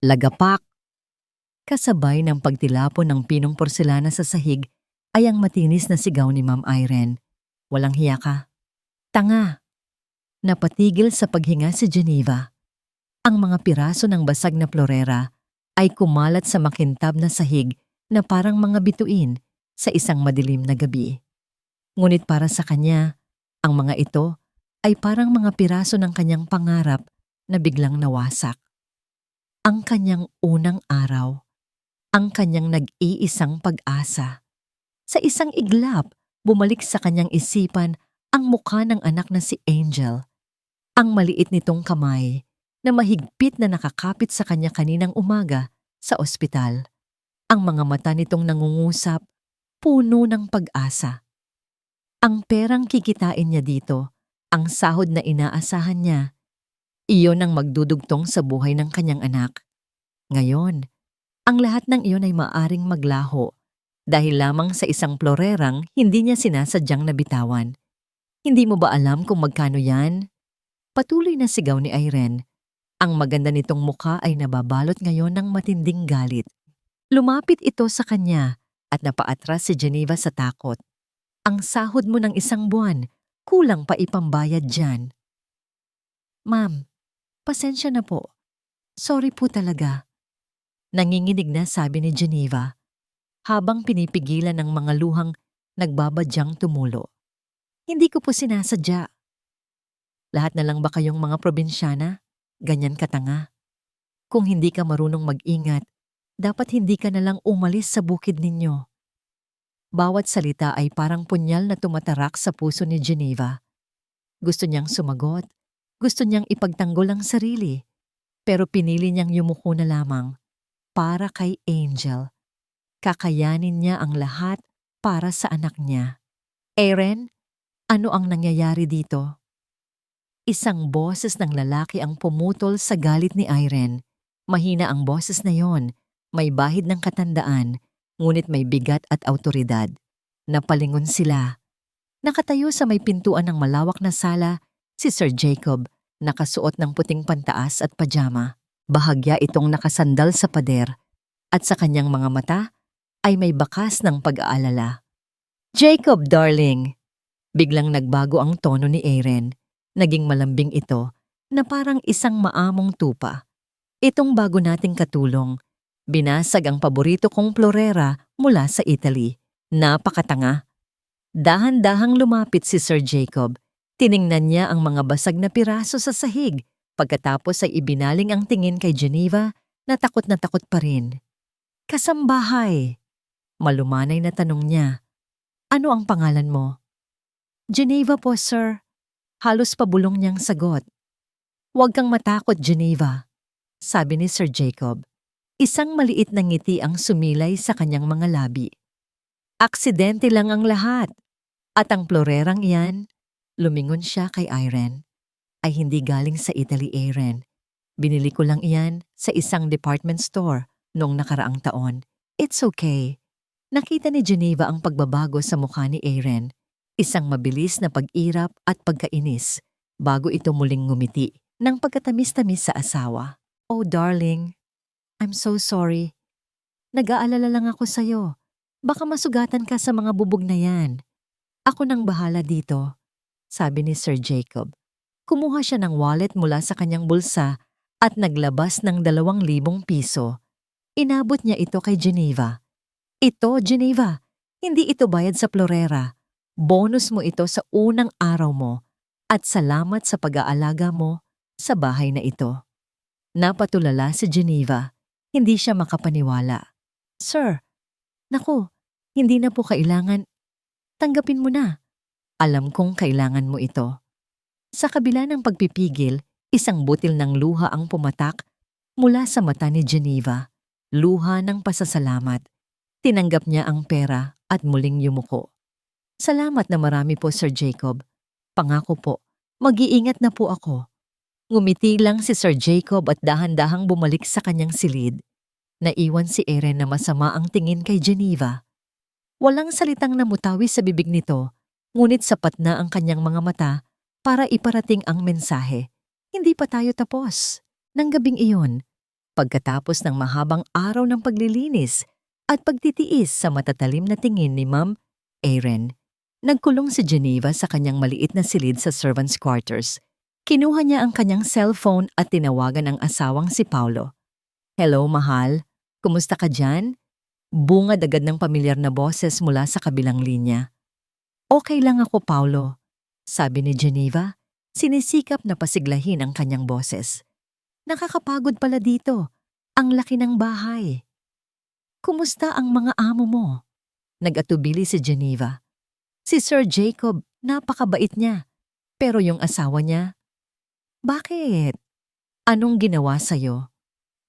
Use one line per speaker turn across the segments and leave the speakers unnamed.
Lagapak! Kasabay ng pagtilapon ng pinong porselana sa sahig ay ang matinis na sigaw ni Ma'am Irene. Walang hiya ka. Tanga! Napatigil sa paghinga si Geneva. Ang mga piraso ng basag na florera ay kumalat sa makintab na sahig na parang mga bituin sa isang madilim na gabi. Ngunit para sa kanya, ang mga ito ay parang mga piraso ng kanyang pangarap na biglang nawasak. Ang kanyang unang araw, ang kanyang nag-iisang pag-asa. Sa isang iglap, bumalik sa kanyang isipan ang mukha ng anak na si Angel. Ang maliit nitong kamay na mahigpit na nakakapit sa kanya kaninang umaga sa ospital. Ang mga mata nitong nangungusap, puno ng pag-asa. Ang perang kikitain niya dito, ang sahod na inaasahan niya, iyon ang magdudugtong sa buhay ng kanyang anak. Ngayon, ang lahat ng iyon ay maaring maglaho dahil lamang sa isang florerang hindi niya sinasadyang nabitawan. Hindi mo ba alam kung magkano yan? Patuloy na sigaw ni Irene. Ang maganda nitong mukha ay nababalot ngayon ng matinding galit. Lumapit ito sa kanya at napaatras si Geneva sa takot. Ang sahod mo ng isang buwan, kulang pa ipambayad dyan. Ma'am, pasensya na po. Sorry po talaga. Nanginginig na sabi ni Geneva, habang pinipigilan ng mga luhang nagbabadyang tumulo. Hindi ko po sinasadya. Lahat na lang ba kayong mga probinsyana? Ganyan katanga. Kung hindi ka marunong mag-ingat, dapat hindi ka na lang umalis sa bukid ninyo. Bawat salita ay parang punyal na tumatarak sa puso ni Geneva. Gusto niyang sumagot, gusto niyang ipagtanggol ang sarili, pero pinili niyang yumuko na lamang para kay Angel. Kakayanin niya ang lahat para sa anak niya. Aaron, ano ang nangyayari dito? Isang boses ng lalaki ang pumutol sa galit ni Irene. Mahina ang boses na yon, may bahid ng katandaan, ngunit may bigat at awtoridad. Napalingon sila. Nakatayo sa may pintuan ng malawak na sala si Sir Jacob, nakasuot ng puting pantaas at pajama. Bahagya itong nakasandal sa pader at sa kanyang mga mata ay may bakas ng pag-aalala. Jacob, darling! Biglang nagbago ang tono ni Aaron. Naging malambing ito na parang isang maamong tupa. Itong bago nating katulong, binasag ang paborito kong florera mula sa Italy. Napakatanga. Dahan-dahang lumapit si Sir Jacob. Tiningnan niya ang mga basag na piraso sa sahig. Pagkatapos ay ibinaling ang tingin kay Geneva na takot pa rin. Kasambahay. Malumanay na tanong niya. Ano ang pangalan mo? Geneva po, sir. Halos pabulong niyang sagot. Huwag kang matakot, Geneva, sabi ni Sir Jacob. Isang maliit na ngiti ang sumilay sa kanyang mga labi. Aksidente lang ang lahat. At ang florerang iyan, lumingon siya kay Irene, ay hindi galing sa Italy, Aaron. Binili ko lang iyan sa isang department store noong nakaraang taon. It's okay. Nakita ni Geneva ang pagbabago sa mukha ni Aaron. Isang mabilis na pag-irap at pagkainis bago ito muling ngumiti ng pagkatamis-tamis sa asawa. Oh darling, I'm so sorry. Nag-aalala lang ako sa'yo. Baka masugatan ka sa mga bubog na yan. Ako nang bahala dito, sabi ni Sir Jacob. Kumuha siya ng wallet mula sa kanyang bulsa at naglabas ng 2,000 piso. Inabot niya ito kay Geneva. Ito, Geneva, hindi ito bayad sa florera. Bonus mo ito sa unang araw mo at salamat sa pag-aalaga mo sa bahay na ito. Napatulala si Geneva. Hindi siya makapaniwala. Sir, naku, hindi na po kailangan. Tanggapin mo na. Alam kong kailangan mo ito. Sa kabila ng pagpipigil, isang butil ng luha ang pumatak mula sa mata ni Geneva. Luha ng pasasalamat. Tinanggap niya ang pera at muling yumuko. Salamat na marami po, Sir Jacob. Pangako po, mag-iingat na po ako. Ngumiti lang si Sir Jacob at dahan-dahang bumalik sa kanyang silid. Naiwan si Aaron na masama ang tingin kay Geneva. Walang salitang namutawi sa bibig nito, ngunit sapat na ang kanyang mga mata para iparating ang mensahe. Hindi pa tayo tapos. Nang gabing iyon, Pagkatapos ng mahabang araw ng paglilinis at pagtitiis sa matatalim na tingin ni Ma'am Aaron, nagkulong si Geneva sa kanyang maliit na silid sa servants' quarters. Kinuha niya ang kanyang cellphone at tinawagan ang asawang si Paulo. "Hello, mahal. Kumusta ka dyan?" Bungad agad ng pamilyar na boses mula sa kabilang linya. "Okay lang ako, Paulo," sabi ni Geneva, sinisikap na pasiglahin ang kanyang boses. "Nakakapagod pala dito. Ang laki ng bahay." "Kumusta ang mga amo mo?" Nag-atubili si Geneva. "Si Sir Jacob, napakabait niya. Pero yung asawa niya..." "Bakit? Anong ginawa sa'yo?"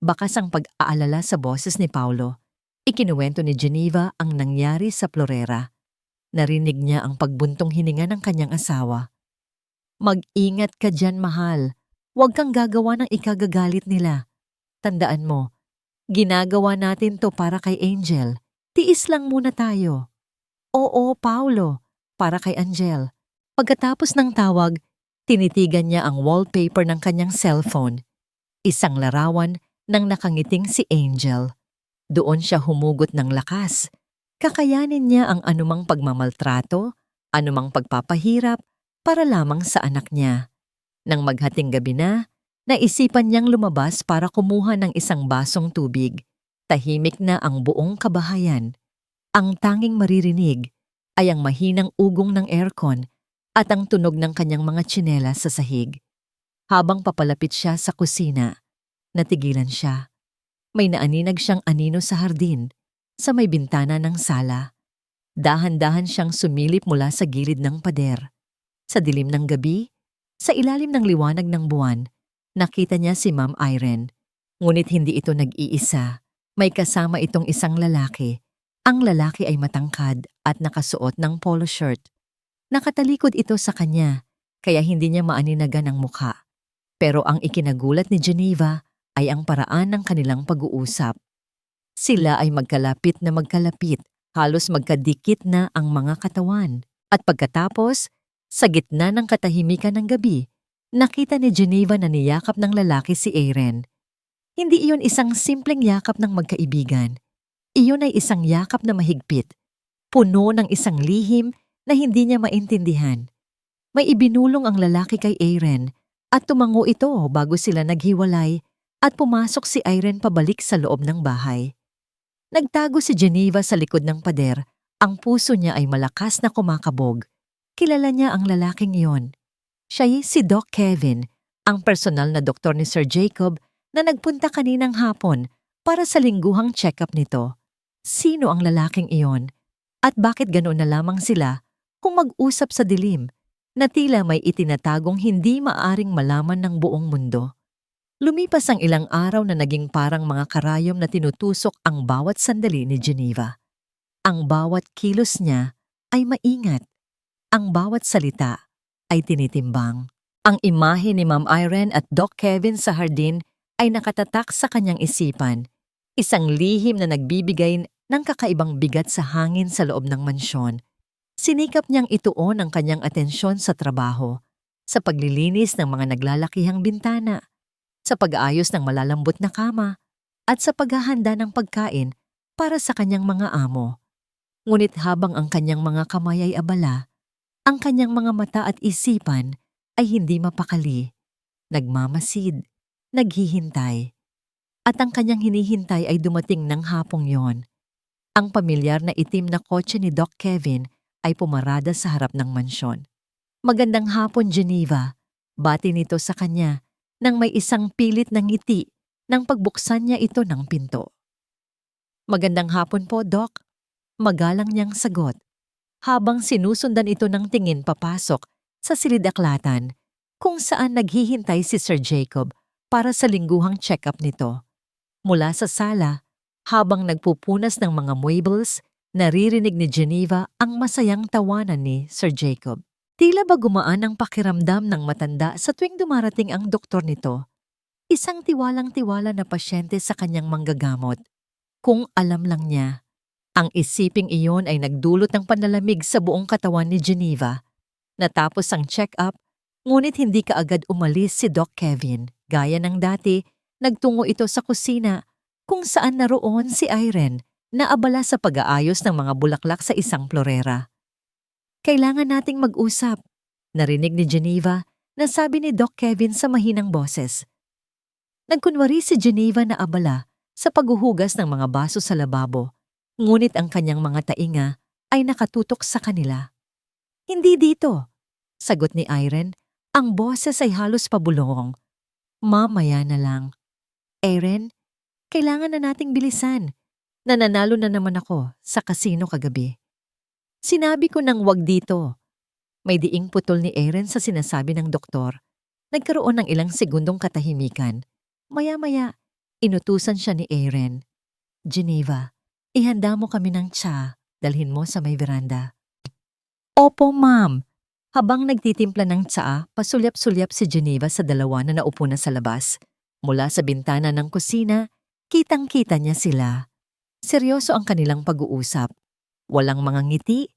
Bakas ang pag-aalala sa boses ni Paulo. Ikinuwento ni Geneva ang nangyari sa Florera. Narinig niya ang pagbuntong hininga ng kanyang asawa. "Mag-ingat ka dyan, mahal. Huwag kang gagawa ng ikagagalit nila. Tandaan mo, ginagawa natin to para kay Angel. Tiis lang muna tayo." "Oo, Paulo, para kay Angel." Pagkatapos ng tawag, tinitigan niya ang wallpaper ng kanyang cellphone. Isang larawan ng nakangiting si Angel. Doon siya humugot ng lakas. Kakayanin niya ang anumang pagmamaltrato, anumang pagpapahirap para lamang sa anak niya. Nang maghating gabi na, naisipan niyang lumabas para kumuha ng isang basong tubig. Tahimik na ang buong kabahayan. Ang tanging maririnig ay ang mahinang ugong ng aircon at ang tunog ng kanyang mga tsinelas sa sahig. Habang papalapit siya sa kusina, natigilan siya. May naaninag siyang anino sa hardin, sa may bintana ng sala. Dahan-dahan siyang sumilip mula sa gilid ng pader. Sa dilim ng gabi, sa ilalim ng liwanag ng buwan, nakita niya si Ma'am Irene. Ngunit hindi ito nag-iisa. May kasama itong isang lalaki. Ang lalaki ay matangkad at nakasuot ng polo shirt. Nakatalikod ito sa kanya, kaya hindi niya maaninagan ang mukha. Pero ang ikinagulat ni Geneva ay ang paraan ng kanilang pag-uusap. Sila ay magkalapit na magkalapit, halos magkadikit na ang mga katawan. At pagkatapos, sa gitna ng katahimikan ng gabi, nakita ni Geneva na niyakap ng lalaki si Aaron. Hindi iyon isang simpleng yakap ng magkaibigan. Iyon ay isang yakap na mahigpit, puno ng isang lihim na hindi niya maintindihan. May ibinulong ang lalaki kay Aaron at tumango ito bago sila naghiwalay at pumasok si Irene pabalik sa loob ng bahay. Nagtago si Geneva sa likod ng pader. Ang puso niya ay malakas na kumakabog. Kilala niya ang lalaking iyon. Siya si Doc Kevin, ang personal na doktor ni Sir Jacob na nagpunta kaninang hapon para sa lingguhang check-up nito. Sino ang lalaking iyon? At bakit ganoon na lamang sila kung mag-usap sa dilim na tila may itinatagong hindi maaring malaman ng buong mundo? Lumipas ang ilang araw na naging parang mga karayom na tinutusok ang bawat sandali ni Geneva. Ang bawat kilos niya ay maingat. Ang bawat salita ay tinitimbang. Ang imahe ni Ma'am Irene at Doc Kevin sa hardin ay nakatatak sa kanyang isipan. Isang lihim na nagbibigay ng kakaibang bigat sa hangin sa loob ng mansyon. Sinikap niyang ituon ang kanyang atensyon sa trabaho, sa paglilinis ng mga naglalakihang bintana, sa pag-aayos ng malalambot na kama, at sa paghahanda ng pagkain para sa kanyang mga amo. Ngunit habang ang kanyang mga kamay ay abala, ang kanyang mga mata at isipan ay hindi mapakali, nagmamasid, naghihintay. At ang kanyang hinihintay ay dumating ng hapong yon. Ang pamilyar na itim na kotse ni Doc Kevin ay pumarada sa harap ng mansyon. "Magandang hapon, Geneva," bati nito sa kanya nang may isang pilit na ngiti nang pagbuksan niya ito ng pinto. "Magandang hapon po, Doc," magalang niyang sagot, habang sinusundan ito ng tingin papasok sa silid-aklatan kung saan naghihintay si Sir Jacob para sa lingguhang check-up nito. Mula sa sala, habang nagpupunas ng mga muebles, naririnig ni Geneva ang masayang tawanan ni Sir Jacob. Tila ba gumaan ang pakiramdam ng matanda sa tuwing dumarating ang doktor nito. Isang tiwalang-tiwala na pasyente sa kanyang manggagamot. Kung alam lang niya, ang isiping iyon ay nagdulot ng panlalamig sa buong katawan ni Geneva. Natapos ang check-up, ngunit hindi kaagad umalis si Doc Kevin, gaya ng dati Nagtungo ito sa kusina kung saan naroon si Irene na abala sa pag-aayos ng mga bulaklak sa isang florera. Kailangan nating mag-usap, narinig ni Geneva na sabi ni Doc Kevin sa mahinang boses. Nagkunwari si Geneva na abala sa paghuhugas ng mga baso sa lababo, ngunit ang kanyang mga tainga ay nakatutok sa kanila. Hindi dito, sagot ni Irene. Ang boses ay halos pabulong. Mamaya na lang. Irene, kailangan na nating bilisan. Nananalo na naman ako sa kasino kagabi. Sinabi ko nang wag dito. May diing putol ni Irene sa sinasabi ng doktor. Nagkaroon ng ilang segundong katahimikan. Maya-maya, inutusan siya ni Irene. Geneva, ihanda mo kami ng tsa. Dalhin mo sa may veranda. Opo, ma'am. Habang nagtitimpla ng tsaa, pasulyap-sulyap si Geneva sa dalawa na naupo na sa labas. Mula sa bintana ng kusina, kitang-kita niya sila. Seryoso ang kanilang pag-uusap. Walang mga ngiti,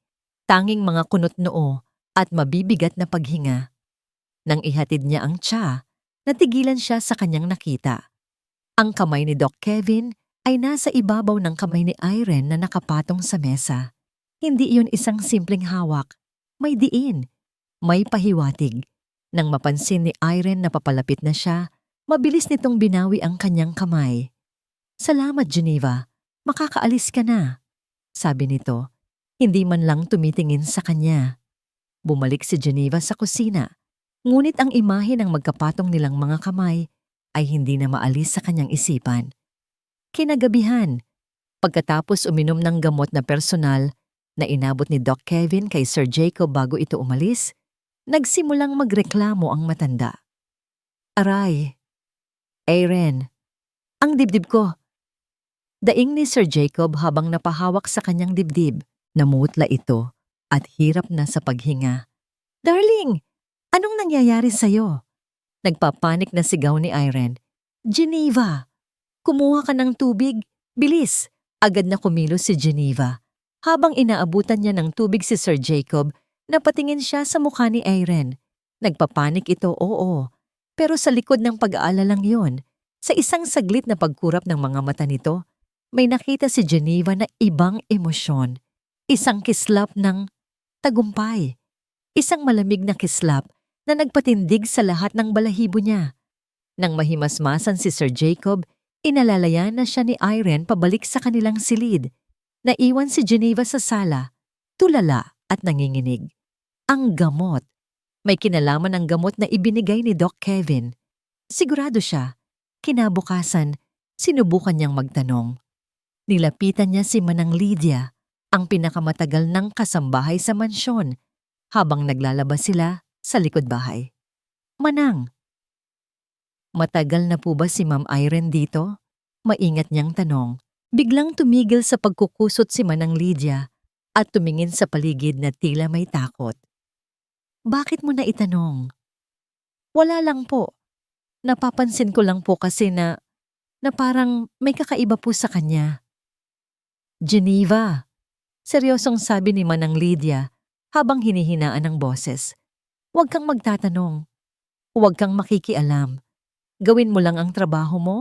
tanging mga kunot noo at mabibigat na paghinga. Nang ihatid niya ang tsa, natigilan siya sa kanyang nakita. Ang kamay ni Doc Kevin ay nasa ibabaw ng kamay ni Irene na nakapatong sa mesa. Hindi iyon isang simpleng hawak. May diin. May pahiwatig. Nang mapansin ni Irene na papalapit na siya, mabilis nitong binawi ang kanyang kamay. Salamat, Geneva. Makakaalis ka na. Sabi nito, hindi man lang tumitingin sa kanya. Bumalik si Geneva sa kusina. Ngunit ang imahe ng magkapatong nilang mga kamay ay hindi na maalis sa kanyang isipan. Kinagabihan, pagkatapos uminom ng gamot na personal na inabot ni Doc Kevin kay Sir Jacob bago ito umalis, nagsimulang magreklamo ang matanda. Aray, Irene, ang dibdib ko. Daing ni Sir Jacob habang napahawak sa kanyang dibdib, namutla ito at hirap na sa paghinga. Darling, anong nangyayari sa'yo? Nagpapanik na sigaw ni Irene. Geneva, kumuha ka ng tubig. Bilis! Agad na kumilos si Geneva. Habang inaabutan niya ng tubig si Sir Jacob, napatingin siya sa mukha ni Irene. Nagpapanik ito, oo. Pero sa likod ng pag-aalalang yun, sa isang saglit na pagkurap ng mga mata nito, may nakita si Geneva na ibang emosyon. Isang kislap ng tagumpay. Isang malamig na kislap na nagpatindig sa lahat ng balahibo niya. Nang mahimasmasan si Sir Jacob, inalalayan na siya ni Irene pabalik sa kanilang silid. Naiwan si Geneva sa sala, tulala at nanginginig. Ang gamot. May kinalaman ang gamot na ibinigay ni Doc Kevin. Sigurado siya, kinabukasan, sinubukan niyang magtanong. Nilapitan niya si Manang Lydia, ang pinakamatagal ng kasambahay sa mansyon, habang naglalabas sila sa likod bahay. Manang, matagal na po ba si Ma'am Irene dito? Maingat niyang tanong. Biglang tumigil sa pagkukusot si Manang Lydia at tumingin sa paligid na tila may takot. Bakit mo na itanong? Wala lang po. Napapansin ko lang po kasi na parang may kakaiba po sa kanya. Geneva, seryosong sabi ni Manang Lydia habang hinihinaan ang boses. Huwag kang magtatanong. Huwag kang makikialam. Gawin mo lang ang trabaho mo,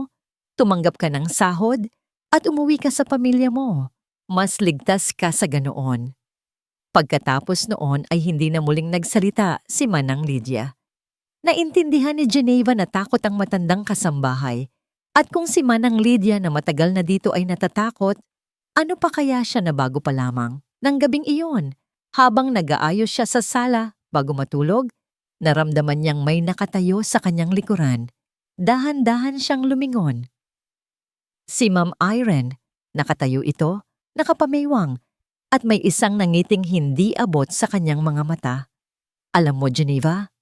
tumanggap ka ng sahod, at umuwi ka sa pamilya mo. Mas ligtas ka sa ganoon. Pagkatapos noon ay hindi na muling nagsalita si Manang Lydia. Naintindihan ni Geneva na takot ang matandang kasambahay. At kung si Manang Lydia na matagal na dito ay natatakot, ano pa kaya siya na bago pa lamang ng gabing iyon? Habang nag-aayos siya sa sala bago matulog, naramdaman niyang may nakatayo sa kanyang likuran. Dahan-dahan siyang lumingon. Si Ma'am Irene, nakatayo ito, nakapamaywang, at may isang nangiting hindi abot sa kanyang mga mata. Alam mo, Geneva,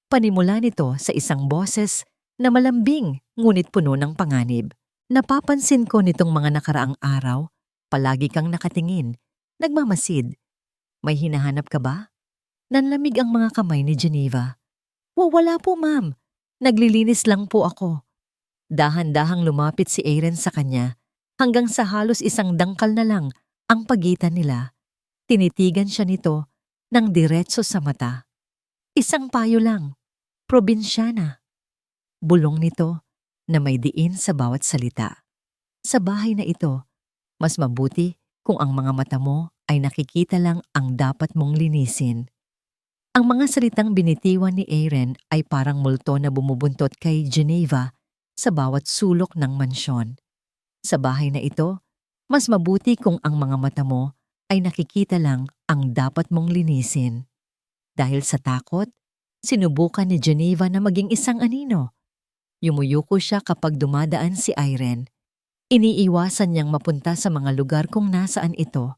panimula nito sa isang boses na malambing ngunit puno ng panganib. Napapansin ko nitong mga nakaraang araw, palagi kang nakatingin, nagmamasid. May hinahanap ka ba? Nanlamig ang mga kamay ni Geneva. Wala po, ma'am. Naglilinis lang po ako. Dahan-dahang lumapit si Irene sa kanya hanggang sa halos isang dangkal na lang ang pagitan nila. Tinitigan siya nito ng diretso sa mata. Isang payo lang, probinsyana. Bulong nito, na may diin sa bawat salita. Sa bahay na ito, mas mabuti kung ang mga mata mo ay nakikita lang ang dapat mong linisin. Ang mga salitang binitiwan ni Aaron ay parang multo na bumubuntot kay Geneva sa bawat sulok ng mansyon. Sa bahay na ito, mas mabuti kung ang mga mata mo ay nakikita lang ang dapat mong linisin. Dahil sa takot, sinubukan ni Geneva na maging isang anino. Yumuyuko siya kapag dumadaan si Irene. Iniiwasan niyang mapunta sa mga lugar kung nasaan ito.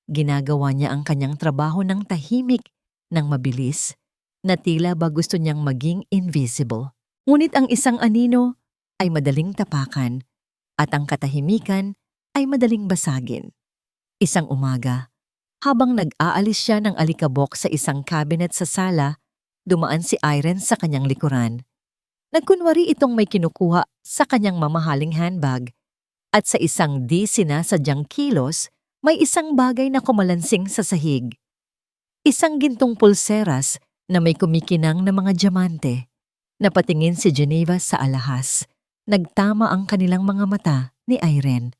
Ginagawa niya ang kanyang trabaho ng tahimik, ng mabilis, na tila ba gusto niyang maging invisible. Ngunit ang isang anino ay madaling tapakan at ang katahimikan ay madaling basagin. Isang umaga, habang nag-aalis siya ng alikabok sa isang cabinet sa sala, dumaan si Irene sa kanyang likuran. Nagkunwari itong may kinukuha sa kanyang mamahaling handbag at sa isang di sinasadyang kilos, may isang bagay na kumalansing sa sahig. Isang gintong pulseras na may kumikinang na mga diamante. Napatingin si Geneva sa alahas. Nagtama ang kanilang mga mata ni Irene.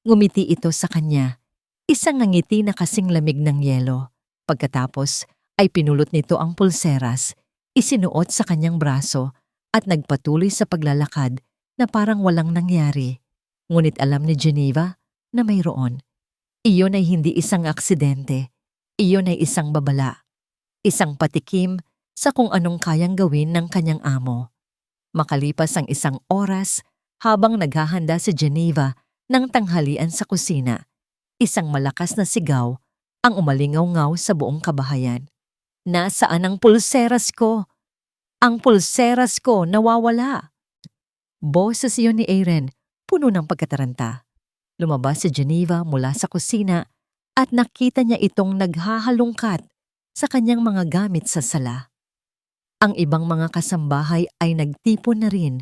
Ngumiti ito sa kanya. Isang ngiti na kasing lamig ng yelo. Pagkatapos ay pinulot nito ang pulseras, isinuot sa kanyang braso at nagpatuloy sa paglalakad na parang walang nangyari. Ngunit alam ni Geneva na mayroon. Iyon ay hindi isang aksidente. Iyon ay isang babala. Isang patikim sa kung anong kayang gawin ng kanyang amo. Makalipas ang isang oras, habang naghahanda si Geneva ng tanghalian sa kusina, isang malakas na sigaw ang umalingaw-ngaw sa buong kabahayan. Nasaan ang pulseras ko? Ang pulseras ko nawawala. Boses iyon ni Aaron, puno ng pagkataranta. Lumabas si Geneva mula sa kusina at nakita niya itong naghahalungkat sa kanyang mga gamit sa sala. Ang ibang mga kasambahay ay nagtipon na rin,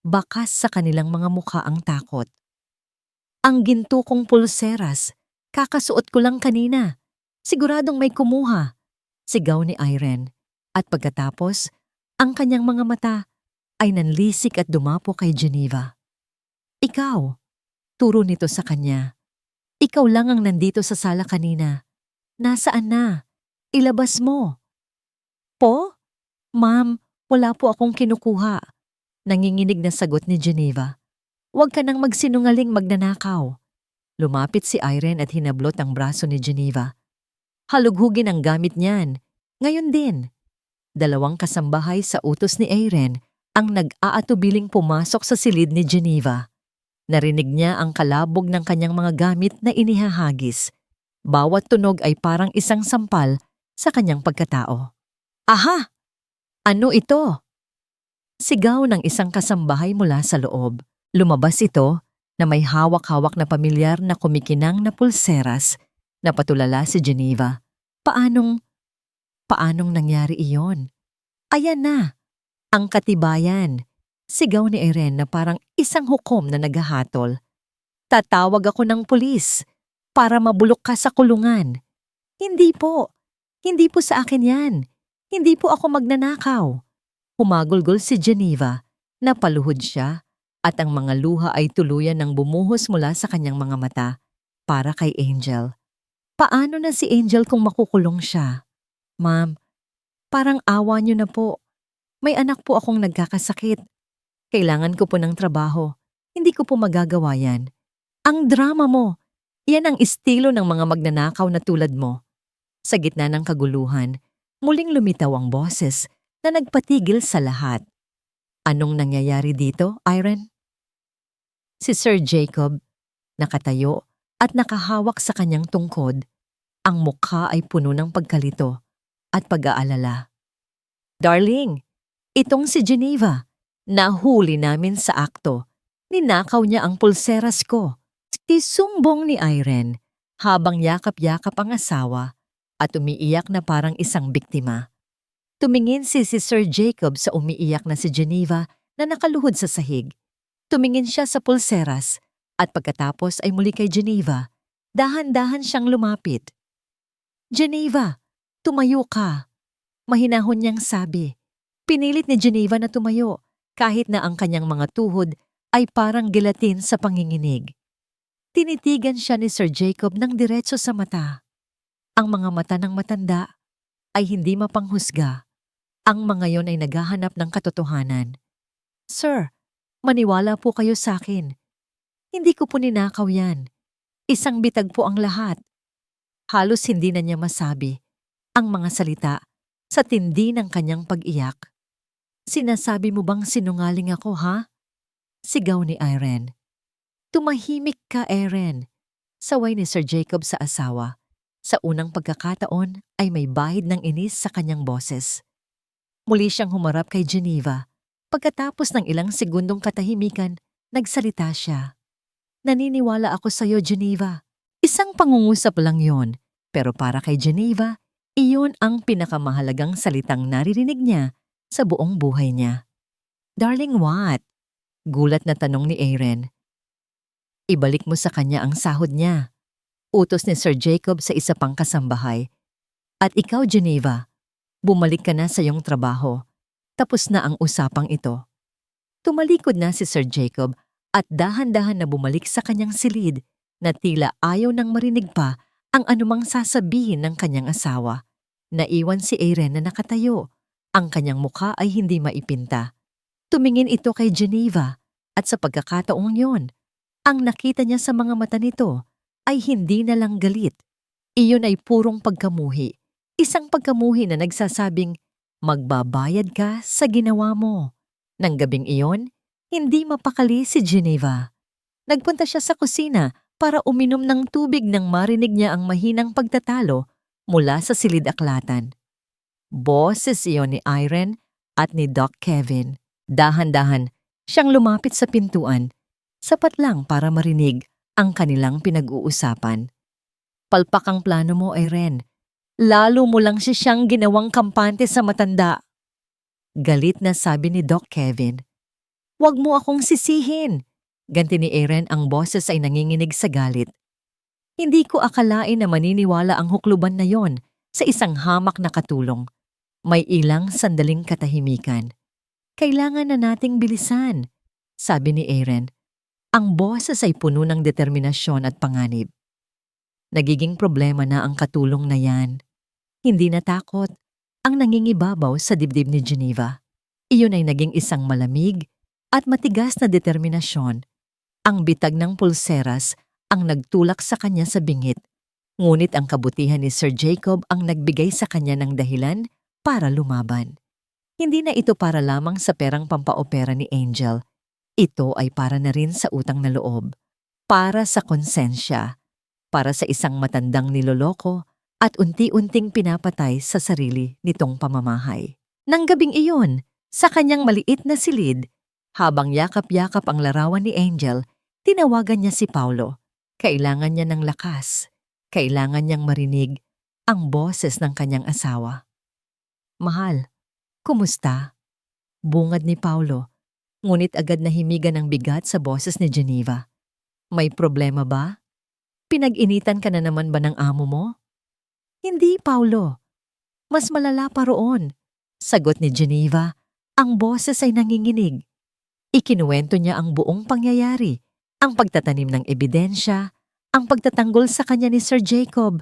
bakas sa kanilang mga mukha ang takot. Ang ginto kong pulseras, kakasuot ko lang kanina. Siguradong may kumuha, sigaw ni Irene. At pagkatapos, ang kanyang mga mata ay nanlisik at dumapo kay Geneva. Ikaw, turo nito sa kanya. Ikaw lang ang nandito sa sala kanina. Nasaan na? Ilabas mo. Po? Ma'am, wala po akong kinukuha. Nanginginig na sagot ni Geneva. Huwag ka nang magsinungaling magnanakaw. Lumapit si Irene at hinablot ang braso ni Geneva. Halughugin ang gamit niyan. Ngayon din. Dalawang kasambahay sa utos ni Irene ang nag-aatubiling pumasok sa silid ni Geneva. Narinig niya ang kalabog ng kanyang mga gamit na inihahagis. Bawat tunog ay parang isang sampal sa kanyang pagkatao. Aha! Ano ito? Sigaw ng isang kasambahay mula sa loob. Lumabas ito na may hawak-hawak na pamilyar na kumikinang na pulseras. Napatulala si Geneva. Paanong nangyari iyon? Ayan na! Ang katibayan! Sigaw ni Irene na parang isang hukom na naghahatol. Tatawag ako ng pulis para mabulok ka sa kulungan. Hindi po. Hindi po sa akin yan. Hindi po ako magnanakaw. Humagulgol si Geneva. Napaluhod siya at ang mga luha ay tuluyan ng bumuhos mula sa kanyang mga mata para kay Angel. Paano na si Angel kung makukulong siya? Ma'am, parang awa niyo na po. May anak po akong nagkakasakit. Kailangan ko po ng trabaho. Hindi ko po magagawa yan. Ang drama mo. Yan ang estilo ng mga magnanakaw na tulad mo. Sa gitna ng kaguluhan, muling lumitaw ang boses na nagpatigil sa lahat. Anong nangyayari dito, Irene? Si Sir Jacob, nakatayo at nakahawak sa kanyang tungkod. Ang mukha ay puno ng pagkalito at pag-aalala. Darling, itong si Geneva. Nahuli namin sa akto. Ninakaw niya ang pulseras ko. Isumbong ni Irene habang yakap-yakap ang asawa at umiiyak na parang isang biktima. Tumingin si Sir Jacob sa umiiyak na si Geneva na nakaluhod sa sahig. Tumingin siya sa pulseras at pagkatapos ay muli kay Geneva. Dahan-dahan siyang lumapit. Geneva, tumayo ka. Mahinahon niyang sabi. Pinilit ni Geneva na tumayo kahit na ang kanyang mga tuhod ay parang gelatin sa panginginig. Tinitigan siya ni Sir Jacob ng diretso sa mata. Ang mga mata ng matanda ay hindi mapanghusga. Ang mga yon ay naghahanap ng katotohanan. Sir, maniwala po kayo sa akin. Hindi ko po ninakaw yan. Isang bitag po ang lahat. Halos hindi na niya masabi ang mga salita sa tindi ng kanyang pag-iyak. Sinasabi mo bang sinungaling ako, ha? Sigaw ni Irene. Tumahimik ka, Erin. Saway ni Sir Jacob sa asawa. Sa unang pagkakataon ay may bahid ng inis sa kanyang boses. Muli siyang humarap kay Geneva. Pagkatapos ng ilang segundong katahimikan, nagsalita siya. Naniniwala ako sa iyo, Geneva. Isang pangungusap lang yon, pero para kay Geneva, iyon ang pinakamahalagang salitang naririnig niya sa buong buhay niya. Darling, what? Gulat na tanong ni Erin. Ibalik mo sa kanya ang sahod niya. Utos ni Sir Jacob sa isa pang kasambahay. At ikaw, Geneva, bumalik ka na sa iyong trabaho. Tapos na ang usapang ito. Tumalikod na si Sir Jacob at dahan-dahan na bumalik sa kanyang silid na tila ayaw nang marinig pa ang anumang sasabihin ng kanyang asawa. Naiwan si Erin na nakatayo. Ang kanyang mukha ay hindi maipinta. Tumingin ito kay Geneva at sa pagkakataong yon, ang nakita niya sa mga mata nito ay hindi na lang galit. Iyon ay purong pagkamuhi. Isang pagkamuhi na nagsasabing, magbabayad ka sa ginawa mo. Nang gabing iyon, hindi mapakali si Geneva. Nagpunta siya sa kusina para uminom ng tubig nang marinig niya ang mahinang pagtatalo mula sa silid-aklatan. Boses iyon ni Irene at ni Doc Kevin. Dahan-dahan siyang lumapit sa pintuan, sapat lang para marinig ang kanilang pinag-uusapan. Palpak ang plano mo, Irene. Lalo mo lang siyang ginawang kampante sa matanda. Galit na sabi ni Doc Kevin. Huwag mo akong sisihin. Ganti ni Irene, ang boses ay nanginginig sa galit. Hindi ko akalain na maniniwala ang hukluban na yon sa isang hamak na katulong. May ilang sandaling katahimikan. Kailangan na nating bilisan, sabi ni Irene. Ang boses ay puno ng determinasyon at panganib. Nagiging problema na ang katulong na yan. Hindi na takot ang nangingibabaw sa dibdib ni Geneva. Iyon ay naging isang malamig at matigas na determinasyon. Ang bitag ng pulseras ang nagtulak sa kanya sa bingit. Ngunit ang kabutihan ni Sir Jacob ang nagbigay sa kanya ng dahilan para lumaban. Hindi na ito para lamang sa perang pampaopera ni Angel. Ito ay para na rin sa utang na loob. Para sa konsensya. Para sa isang matandang niloloko at unti-unting pinapatay sa sarili nitong pamamahay. Nang gabing iyon, sa kanyang maliit na silid, habang yakap-yakap ang larawan ni Angel, tinawagan niya si Paulo. Kailangan niya ng lakas. Kailangan niyang marinig ang boses ng kanyang asawa. Mahal, kumusta? Bungad ni Paulo, ngunit agad na himigan ng bigat sa boses ni Geneva. May problema ba? Pinag-initan ka na naman ba ng amo mo? Hindi, Paulo. Mas malala pa roon. Sagot ni Geneva, ang boses ay nanginginig. Ikinuwento niya ang buong pangyayari, ang pagtatanim ng ebidensya, ang pagtatanggol sa kanya ni Sir Jacob,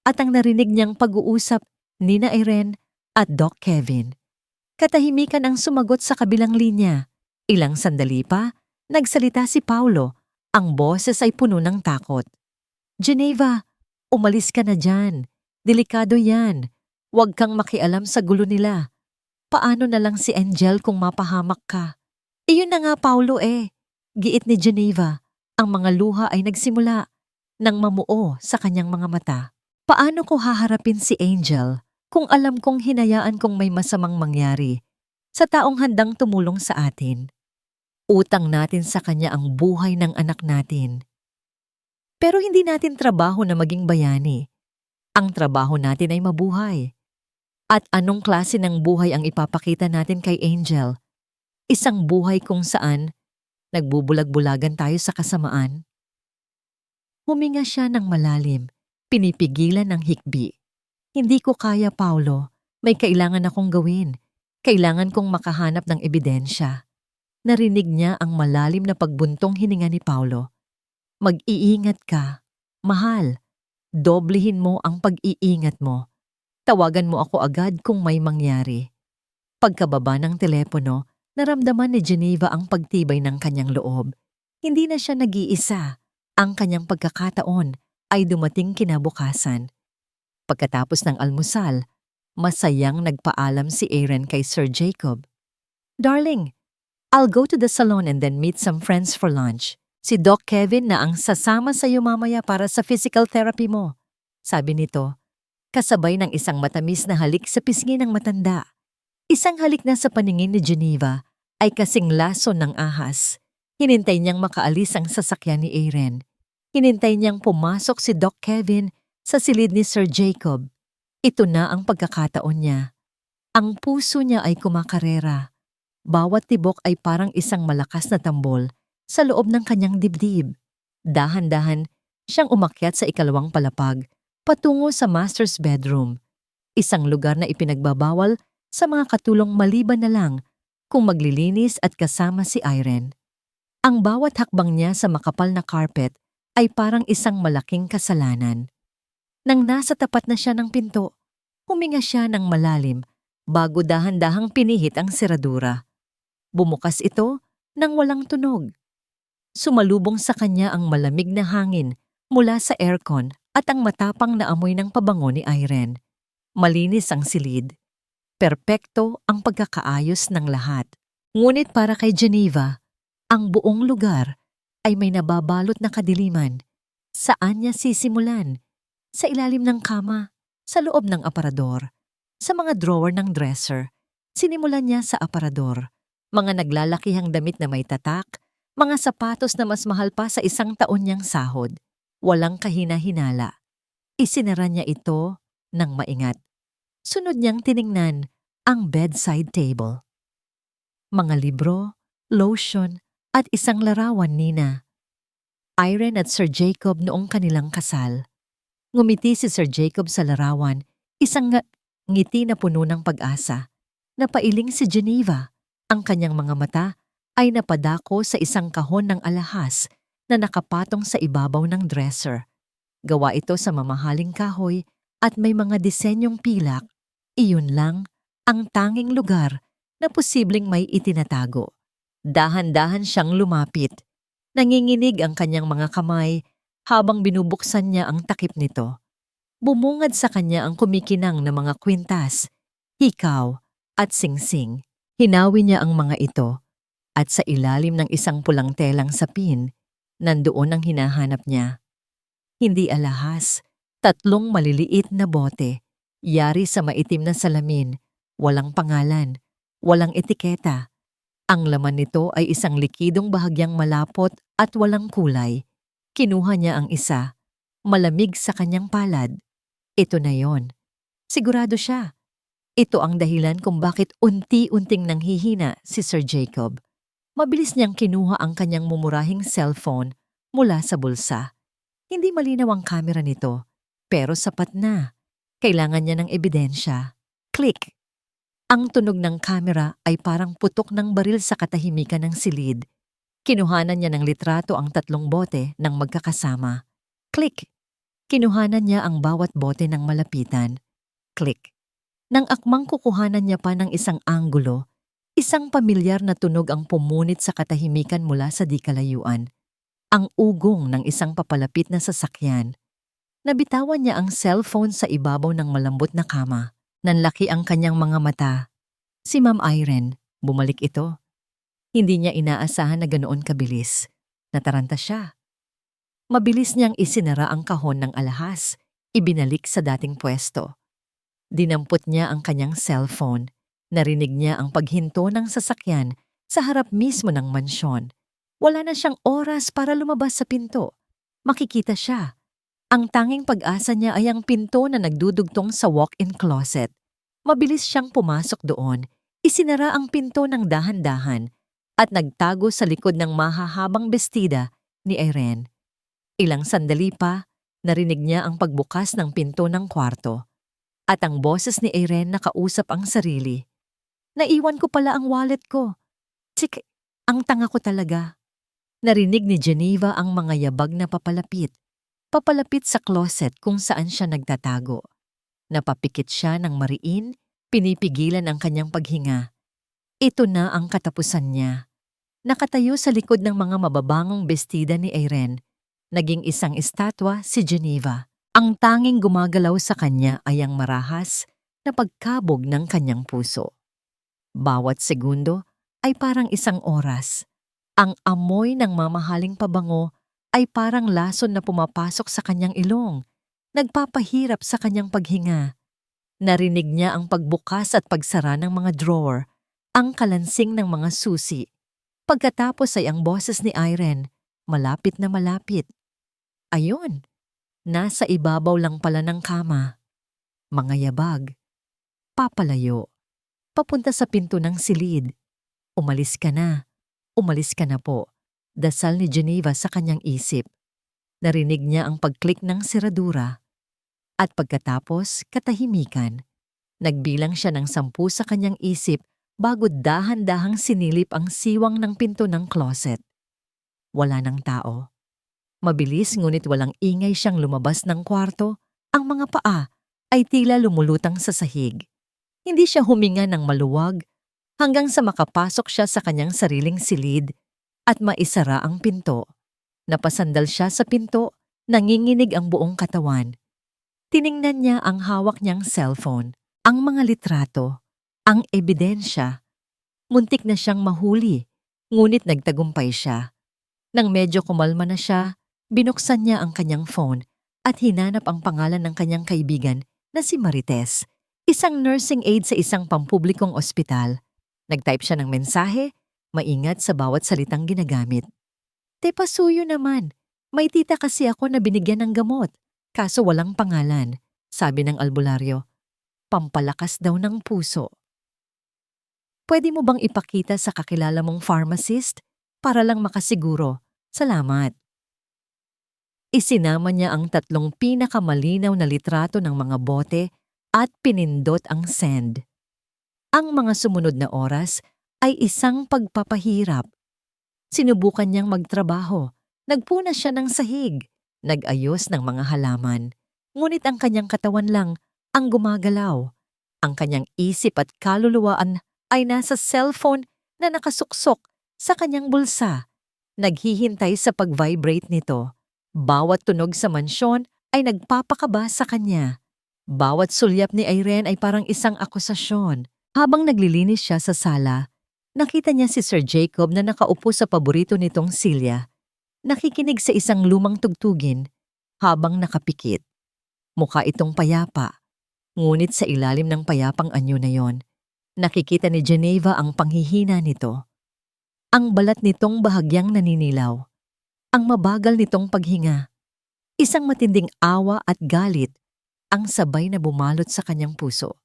at ang narinig niyang pag-uusap ni Irene at Doc Kevin. Katahimikan ang sumagot sa kabilang linya. Ilang sandali pa, nagsalita si Paulo. Ang boses ay puno ng takot. Geneva, umalis ka na dyan. Delikado yan. Huwag kang makialam sa gulo nila. Paano na lang si Angel kung mapahamak ka? Iyon na nga, Paulo Giit ni Geneva. Ang mga luha ay nagsimula nang mamuo sa kanyang mga mata. Paano ko haharapin si Angel kung alam kong hinayaan kong may masamang mangyari sa taong handang tumulong sa atin? Utang natin sa kanya ang buhay ng anak natin. Pero hindi natin trabaho na maging bayani. Ang trabaho natin ay mabuhay. At anong klase ng buhay ang ipapakita natin kay Angel? Isang buhay kung saan nagbubulag-bulagan tayo sa kasamaan? Huminga siya ng malalim, pinipigilan ng hikbi. Hindi ko kaya, Paulo. May kailangan akong gawin. Kailangan kong makahanap ng ebidensya. Narinig niya ang malalim na pagbuntong hininga ni Paulo. Mag-iingat ka. Mahal, doblehin mo ang pag-iingat mo. Tawagan mo ako agad kung may mangyari. Pagkababa ng telepono, naramdaman ni Geneva ang pagtibay ng kanyang loob. Hindi na siya nag-iisa. Ang kanyang pagkakataon ay dumating kinabukasan. Pagkatapos ng almusal, masayang nagpaalam si Aaron kay Sir Jacob. Darling, I'll go to the salon and then meet some friends for lunch. Si Doc Kevin na ang sasama sa iyo mamaya para sa physical therapy mo. Sabi nito, kasabay ng isang matamis na halik sa pisngi ng matanda. Isang halik na sa paningin ni Geneva ay kasing laso ng ahas. Hinintay niyang makaalis ang sasakyan ni Aaron. Hinintay niyang pumasok si Doc Kevin sa silid ni Sir Jacob. Ito na ang pagkakataon niya. Ang puso niya ay kumakarera. Bawat tibok ay parang isang malakas na tambol sa loob ng kanyang dibdib. Dahan-dahan siyang umakyat sa ikalawang palapag patungo sa master's bedroom. Isang lugar na ipinagbabawal sa mga katulong maliban na lang kung maglilinis at kasama si Irene. Ang bawat hakbang niya sa makapal na carpet ay parang isang malaking kasalanan. Nang nasa tapat na siya ng pinto, huminga siya ng malalim bago dahan-dahang pinihit ang seradura. Bumukas ito nang walang tunog. Sumalubong sa kanya ang malamig na hangin mula sa aircon at ang matapang na amoy ng pabango ni Irene. Malinis ang silid. Perpekto ang pagkakaayos ng lahat. Ngunit para kay Geneva, ang buong lugar ay may nababalot na kadiliman. Saan niya sisimulan? Sa ilalim ng kama, sa loob ng aparador, sa mga drawer ng dresser. Sinimulan niya sa aparador. Mga naglalakihang damit na may tatak, mga sapatos na mas mahal pa sa isang taon niyang sahod. Walang kahina-hinala. Isinara niya ito ng maingat. Sunod niyang tiningnan ang bedside table. Mga libro, lotion, at isang larawan nina. Irene at Sir Jacob noong kanilang kasal. Ngumiti si Sir Jacob sa larawan, isang ngiti na puno ng pag-asa. Napailing si Geneva. Ang kanyang mga mata ay napadako sa isang kahon ng alahas na nakapatong sa ibabaw ng dresser. Gawa ito sa mamahaling kahoy at may mga disenyong pilak. Iyon lang ang tanging lugar na posibleng may itinatago. Dahan-dahan siyang lumapit. Nanginginig ang kanyang mga kamay habang binubuksan niya ang takip nito. Bumungad sa kanya ang kumikinang na mga kwintas, hikaw at singsing. Hinawi niya ang mga ito at sa ilalim ng isang pulang telang sapin, nandoon ang hinahanap niya. Hindi alahas, 3 maliliit na bote, yari sa maitim na salamin, walang pangalan, walang etiketa. Ang laman nito ay isang likidong bahagyang malapot at walang kulay. Kinuha niya ang isa, malamig sa kanyang palad. Ito na yon. Sigurado siya. Ito ang dahilan kung bakit unti-unting nanghihina si Sir Jacob. Mabilis niyang kinuha ang kanyang mumurahing cellphone mula sa bulsa. Hindi malinaw ang kamera nito, pero sapat na. Kailangan niya ng ebidensya. Click! Ang tunog ng kamera ay parang putok ng baril sa katahimikan ng silid. Kinuhanan niya ng litrato ang 3 bote ng magkakasama. Click! Kinuhanan niya ang bawat bote ng malapitan. Click! Nang akmang kukuhanan niya pa ng isang anggulo, isang pamilyar na tunog ang pumunit sa katahimikan mula sa di kalayuan. Ang ugong ng isang papalapit na sasakyan. Nabitawan niya ang cellphone sa ibabaw ng malambot na kama. Nanlaki ang kanyang mga mata. Si Ma'am Irene, bumalik ito. Hindi niya inaasahan na ganoon kabilis. Nataranta siya. Mabilis niyang isinara ang kahon ng alahas, ibinalik sa dating pwesto. Dinampot niya ang kanyang cellphone. Narinig niya ang paghinto ng sasakyan sa harap mismo ng mansyon. Wala na siyang oras para lumabas sa pinto. Makikita siya. Ang tanging pag-asa niya ay ang pinto na nagdudugtong sa walk-in closet. Mabilis siyang pumasok doon, isinara ang pinto ng dahan-dahan at nagtago sa likod ng mahahabang bestida ni Irene. Ilang sandali pa, narinig niya ang pagbukas ng pinto ng kwarto at ang boses ni Irene na kausap ang sarili. Naiwan ko pala ang wallet ko. Tsik, Ang tanga ko talaga. Narinig ni Geneva ang mga yabag na papalapit. Papalapit sa closet kung saan siya nagtatago. Napapikit siya ng mariin, pinipigilan ang kanyang paghinga. Ito na ang katapusan niya. Nakatayo sa likod ng mga mababangong bestida ni Irene. Naging isang estatwa si Geneva. Ang tanging gumagalaw sa kanya ay ang marahas na pagkabog ng kanyang puso. Bawat segundo ay parang isang oras. Ang amoy ng mamahaling pabango ay parang lason na pumapasok sa kanyang ilong, nagpapahirap sa kanyang paghinga. Narinig niya ang pagbukas at pagsara ng mga drawer, ang kalansing ng mga susi. Pagkatapos ay ang boses ni Irene, malapit na malapit. Ayun, nasa ibabaw lang pala ng kama. Mga yabag. Papalayo. Papunta sa pinto ng silid. Umalis ka na. Umalis ka na po. Dasal ni Geneva sa kanyang isip. Narinig niya ang pag-click ng seradura. At pagkatapos, katahimikan. Nagbilang siya ng 10 sa kanyang isip bago dahan-dahang sinilip ang siwang ng pinto ng closet. Wala ng tao. Mabilis ngunit walang ingay siyang lumabas ng kwarto. Ang mga paa ay tila lumulutang sa sahig. Hindi siya huminga ng maluwag hanggang sa makapasok siya sa kanyang sariling silid at maisara ang pinto. Napasandal siya sa pinto, nanginginig ang buong katawan. Tiningnan niya ang hawak niyang cellphone, ang mga litrato, ang ebidensya. Muntik na siyang mahuli, ngunit nagtagumpay siya. Nang medyo kumalma na siya, binuksan niya ang kanyang phone at hinanap ang pangalan ng kanyang kaibigan na si Marites, isang nursing aide sa isang pampublikong ospital. Nag-type siya ng mensahe, maingat sa bawat salitang ginagamit. Te pasuyo naman, may tita kasi ako na binigyan ng gamot, kaso walang pangalan, sabi ng albularyo. Pampalakas daw ng puso. Pwede mo bang ipakita sa kakilala mong pharmacist para lang makasiguro? Salamat. Isinama niya ang 3 pinakamalinaw na litrato ng mga bote at pinindot ang send. Ang mga sumunod na oras ay isang pagpapahirap. Sinubukan niyang magtrabaho, nagpunas siya ng sahig, nag-ayos ng mga halaman. Ngunit ang kanyang katawan lang ang gumagalaw. Ang kanyang isip at kaluluwaan ay nasa cellphone na nakasuksok sa kanyang bulsa. Naghihintay sa pag-vibrate nito. Bawat tunog sa mansyon ay nagpapakaba sa kanya. Bawat sulyap ni Irene ay parang isang akusasyon. Habang naglilinis siya sa sala, nakita niya si Sir Jacob na nakaupo sa paborito nitong silya. Nakikinig sa isang lumang tugtugin habang nakapikit. Mukha itong payapa, ngunit sa ilalim ng payapang anyo na yon, nakikita ni Geneva ang panghihina nito. Ang balat nitong bahagyang naninilaw. Ang mabagal nitong paghinga. Isang matinding awa at galit ang sabay na bumalot sa kanyang puso.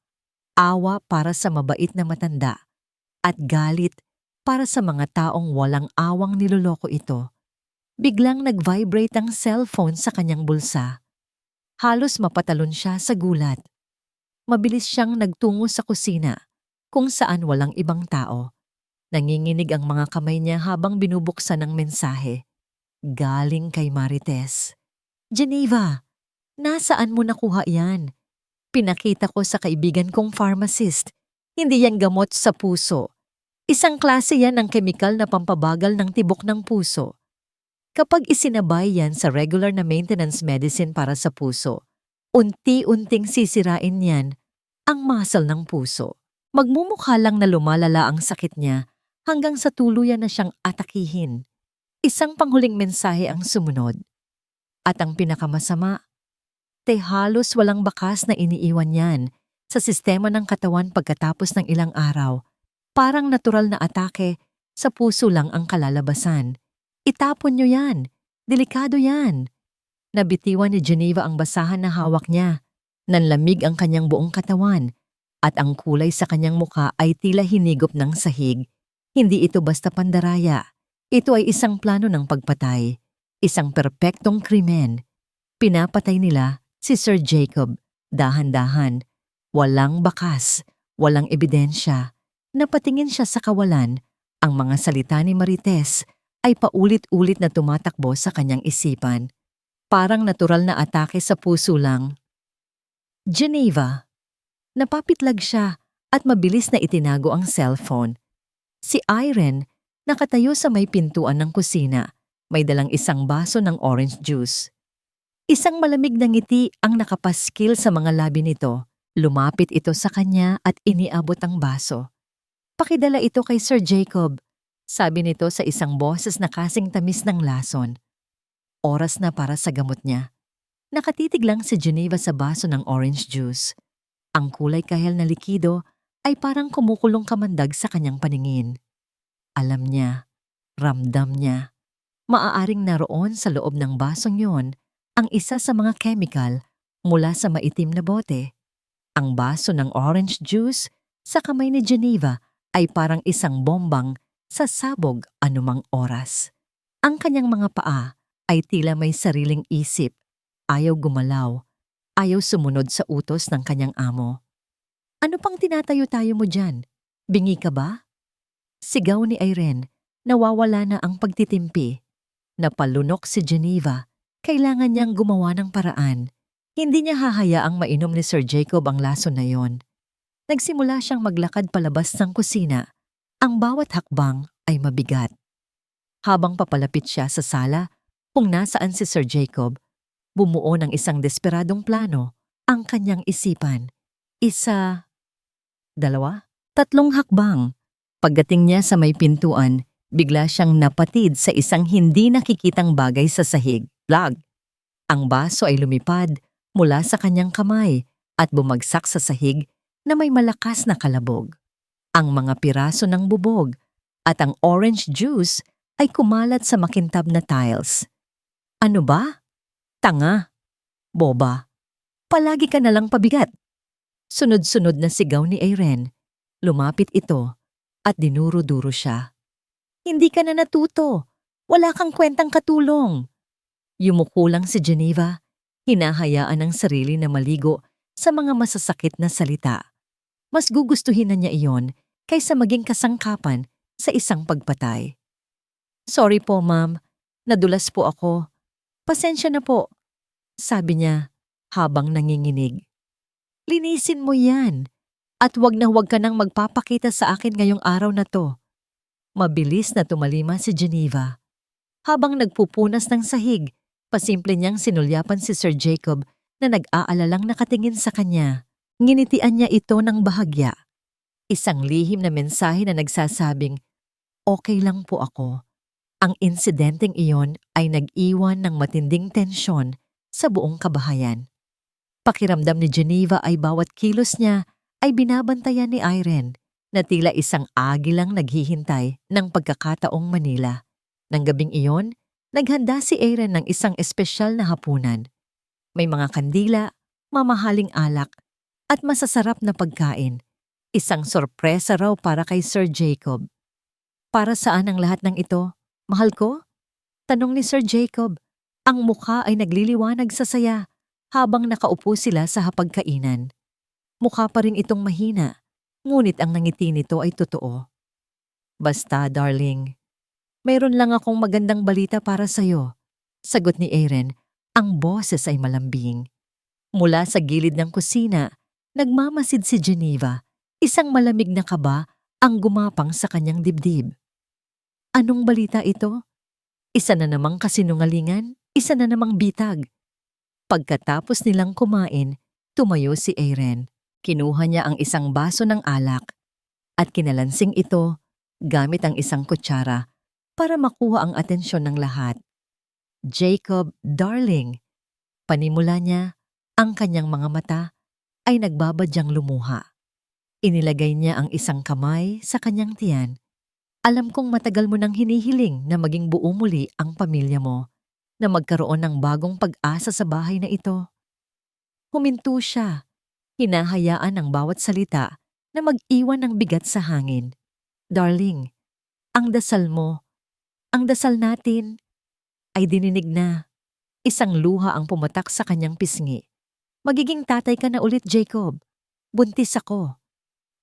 Awa para sa mabait na matanda at galit para sa mga taong walang awang niloloko ito. Biglang nag-vibrate ang cellphone sa kanyang bulsa. Halos mapatalon siya sa gulat. Mabilis siyang nagtungo sa kusina kung saan walang ibang tao. Nanginginig ang mga kamay niya habang binubuksan ang mensahe. Galing kay Marites. Geneva, nasaan mo nakuha yan? Pinakita ko sa kaibigan kong pharmacist. Hindi yan gamot sa puso. Isang klase yan ng kemikal na pampabagal ng tibok ng puso. Kapag isinabay yan sa regular na maintenance medicine para sa puso, unti-unting sisirain yan ang muscle ng puso. Magmumukha lang na lumalala ang sakit niya hanggang sa tuluyan na siyang atakihin. Isang panghuling mensahe ang sumunod. At ang pinakamasama, halos walang bakas na iniiwan yan sa sistema ng katawan pagkatapos ng ilang araw. Parang natural na atake, sa puso lang ang kalalabasan. Itapon niyo yan. Delikado yan. Nabitiwan ni Geneva ang basahan na hawak niya. Nanlamig ang kanyang buong katawan at ang kulay sa kanyang mukha ay tila hinigop ng sahig. Hindi ito basta pandaraya. Ito ay isang plano ng pagpatay. Isang perpektong krimen. Pinapatay nila si Sir Jacob, dahan-dahan, walang bakas, walang ebidensya. Napatingin siya sa kawalan Ang mga salita ni Marites ay paulit-ulit na tumatakbo sa kanyang isipan. Parang natural na atake sa puso lang. Geneva. Napapitlag siya at mabilis na itinago ang cellphone. Si Irene, nakatayo sa may pintuan ng kusina, may dalang isang baso ng orange juice. Isang malamig na ngiti ang nakapaskil sa mga labi nito. Lumapit ito sa kanya at iniabot ang baso. "Pakidala ito kay Sir Jacob," sabi nito sa isang boses na kasing tamis ng lason. Oras na para sa gamot niya. Nakatitig lang si Geneva sa baso ng orange juice. Ang kulay kahel na likido ay parang kumukulong kamandag sa kanyang paningin. Alam niya, ramdam niya, maaaring naroon sa loob ng basong yon ang isa sa mga chemical mula sa maitim na bote. Ang baso ng orange juice sa kamay ni Geneva ay parang isang bombang sasabog anumang oras. Ang kanyang mga paa ay tila may sariling isip, ayaw gumalaw, ayaw sumunod sa utos ng kanyang amo. "Ano pang tinatayo-tayo mo dyan? Bingi ka ba?" Sigaw ni Irene, nawawala na ang pagtitimpi. Napalunok si Geneva, kailangan niyang gumawa ng paraan. Hindi niya hahayaang mainom ni Sir Jacob ang lason na yon. Nagsimula siyang maglakad palabas ng kusina. Ang bawat hakbang ay mabigat. Habang papalapit siya sa sala, kung nasaan si Sir Jacob, bumuo ng isang desperadong plano ang kanyang isipan. Isa, dalawa, tatlong hakbang. Pagdating niya sa may pintuan, bigla siyang napatid sa isang hindi nakikitang bagay sa sahig. Lag! Ang baso ay lumipad mula sa kanyang kamay at bumagsak sa sahig na may malakas na kalabog. Ang mga piraso ng bubog at ang orange juice ay kumalat sa makintab na tiles. "Ano ba? Tanga! Boba! Palagi ka nalang pabigat!" Sunod-sunod na sigaw ni Irene. Lumapit ito at dinuro-duro siya. "Hindi ka na natuto! Wala kang kwentang katulong!" Yumuko lang si Geneva, hinahayaan ang sarili na maligo sa mga masasakit na salita. Mas gugustuhin na niya iyon kaysa maging kasangkapan sa isang pagpatay. "Sorry po, ma'am. Nadulas po ako. Pasensya na po," sabi niya habang nanginginig. "Linisin mo yan at wag na wag ka nang magpapakita sa akin ngayong araw na to." Mabilis na tumalima si Geneva. Habang nagpupunas ng sahig, pasimple niyang sinulyapan si Sir Jacob na nag-aalalang nakatingin sa kanya. Nginitian niya ito ng bahagya. Isang lihim na mensahe na nagsasabing, "Okay lang po ako." Ang insidenteng iyon ay nag-iwan ng matinding tensyon sa buong kabahayan. Pakiramdam ni Geneva ay bawat kilos niya ay binabantayan ni Irene na tila isang agilang naghihintay ng pagkakataong Manila. Nang gabing iyon, naghanda si Irene ng isang espesyal na hapunan. May mga kandila, mamahaling alak, at masasarap na pagkain. Isang sorpresa raw para kay Sir Jacob. "Para saan ang lahat ng ito, mahal ko?" tanong ni Sir Jacob. Ang mukha ay nagliliwanag sa saya habang nakaupo sila sa hapagkainan. Mukha pa rin itong mahina, ngunit ang nangiti nito ay totoo. "Basta, darling, mayroon lang akong magandang balita para sa'yo," sagot ni Irene. Ang boses ay malambing. Mula sa gilid ng kusina, nagmamasid si Geneva. Isang malamig na kaba ang gumapang sa kanyang dibdib. "Anong balita ito? Isa na namang kasinungalingan, isa na namang bitag." Pagkatapos nilang kumain, tumayo si Irene. Kinuha niya ang isang baso ng alak at kinalansing ito gamit ang isang kutsara para makuha ang atensyon ng lahat. "Jacob, darling," panimula niya, ang kanyang mga mata ay nagbabadyang lumuha. Inilagay niya ang isang kamay sa kanyang tiyan. "Alam kong matagal mo nang hinihiling na maging buo muli ang pamilya mo, na magkaroon ng bagong pag-asa sa bahay na ito." Huminto siya, hinahayaan ang bawat salita na mag-iwan ng bigat sa hangin. "Darling, ang dasal mo, ang dasal natin, ay dininig na." Isang luha ang pumatak sa kanyang pisngi. "Magiging tatay ka na ulit, Jacob. Buntis ako.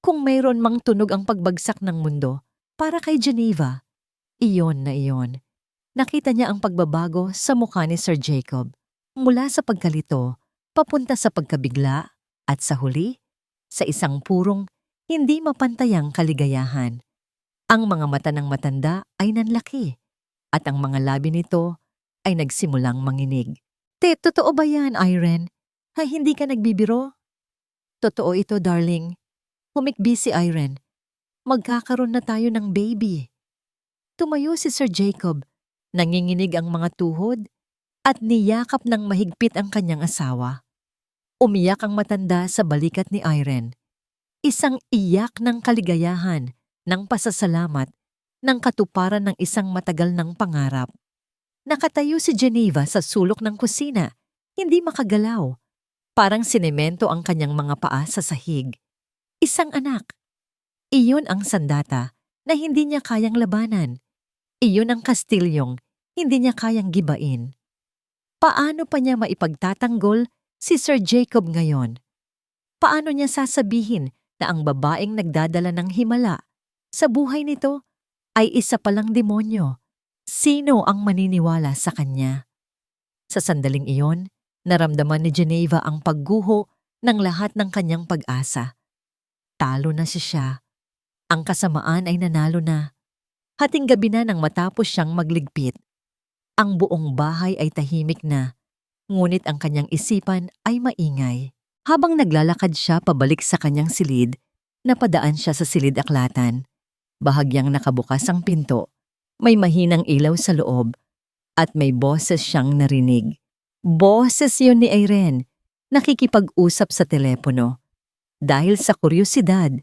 Kung mayroon mang tunog ang pagbagsak ng mundo, Para kay Geneva, iyon na iyon. Nakita niya ang pagbabago sa mukha ni Sir Jacob. Mula sa pagkalito, papunta sa pagkabigla, at sa huli, sa isang purong hindi mapantayang kaligayahan. Ang mga mata ng matanda ay nanlaki, at ang mga labi nito ay nagsimulang manginig. Totoo ba yan, Irene? Hindi ka nagbibiro? Totoo ito, darling. Humikbi si Irene. Magkakaroon na tayo ng baby. Tumayo si Sir Jacob. Nanginginig ang mga tuhod at niyakap ng mahigpit ang kanyang asawa. Umiyak ang matanda sa balikat ni Irene. Isang iyak ng kaligayahan, ng pasasalamat, ng katuparan ng isang matagal ng pangarap. Nakatayo si Geneva sa sulok ng kusina, hindi makagalaw. Parang sinemento ang kanyang mga paa sa sahig. Isang anak. Iyon ang sandata na hindi niya kayang labanan. Iyon ang kastilyong hindi niya kayang gibain. Paano pa niya maipagtatanggol si Sir Jacob ngayon? Paano niya sasabihin na ang babaeng nagdadala ng himala sa buhay nito ay isa palang demonyo? Sino ang maniniwala sa kanya? Sa sandaling iyon, naramdaman ni Geneva ang pagguho ng lahat ng kanyang pag-asa. Talo na siya. Ang kasamaan ay nanalo na. Hating gabi na nang matapos siyang magligpit. Ang buong bahay ay tahimik na, ngunit ang kanyang isipan ay maingay. Habang naglalakad siya pabalik sa kanyang silid, napadaan siya sa silid-aklatan. Bahagyang nakabukas ang pinto, may mahinang ilaw sa loob, at may boses siyang narinig. Boses yun ni Irene, nakikipag-usap sa telepono. Dahil sa kuryosidad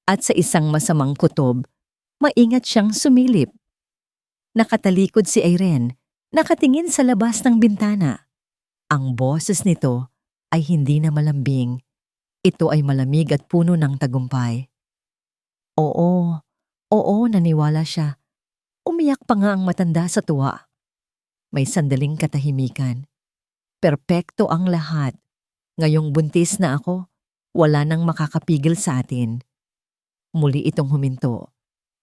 at sa isang masamang kutob, maingat siyang sumilip. Nakatalikod si Irene, nakatingin sa labas ng bintana. Ang boses nito ay hindi na malambing. Ito ay malamig at puno ng tagumpay. Oo, naniwala siya. Umiyak pa nga ang matanda sa tuwa. May sandaling katahimikan. Perpekto ang lahat. Ngayong buntis na ako, wala nang makakapigil sa atin. Muli itong huminto.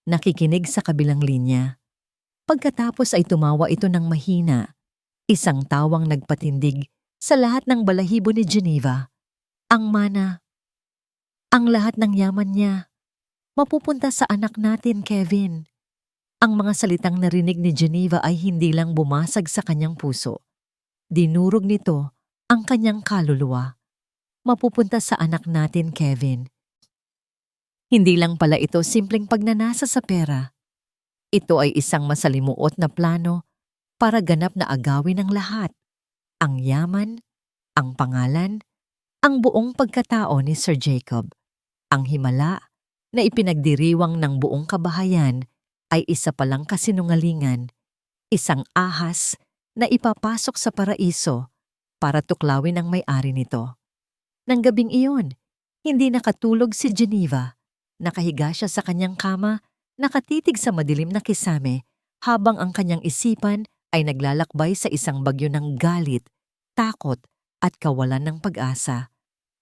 Nakikinig sa kabilang linya. Pagkatapos ay tumawa ito ng mahina. Isang tawang nagpatindig sa lahat ng balahibo ni Geneva. Ang mana. Ang lahat ng yaman niya. Mapupunta sa anak natin, Kevin. Ang mga salitang narinig ni Geneva ay hindi lang bumasag sa kanyang puso. Dinurog nito ang kanyang kaluluwa. Mapupunta sa anak natin, Kevin. Hindi lang pala ito simpleng pagnanasa sa pera. Ito ay isang masalimuot na plano para ganap na agawin ang lahat. Ang yaman, ang pangalan, ang buong pagkatao ni Sir Jacob. Ang himala na ipinagdiriwang ng buong kabahayan ay isa palang kasinungalingan, isang ahas na ipapasok sa paraiso para tuklawin ang may-ari nito. Nang gabing iyon, hindi nakatulog si Geneva. Nakahiga siya sa kanyang kama, nakatitig sa madilim na kisame habang ang kanyang isipan ay naglalakbay sa isang bagyo ng galit, takot at kawalan ng pag-asa.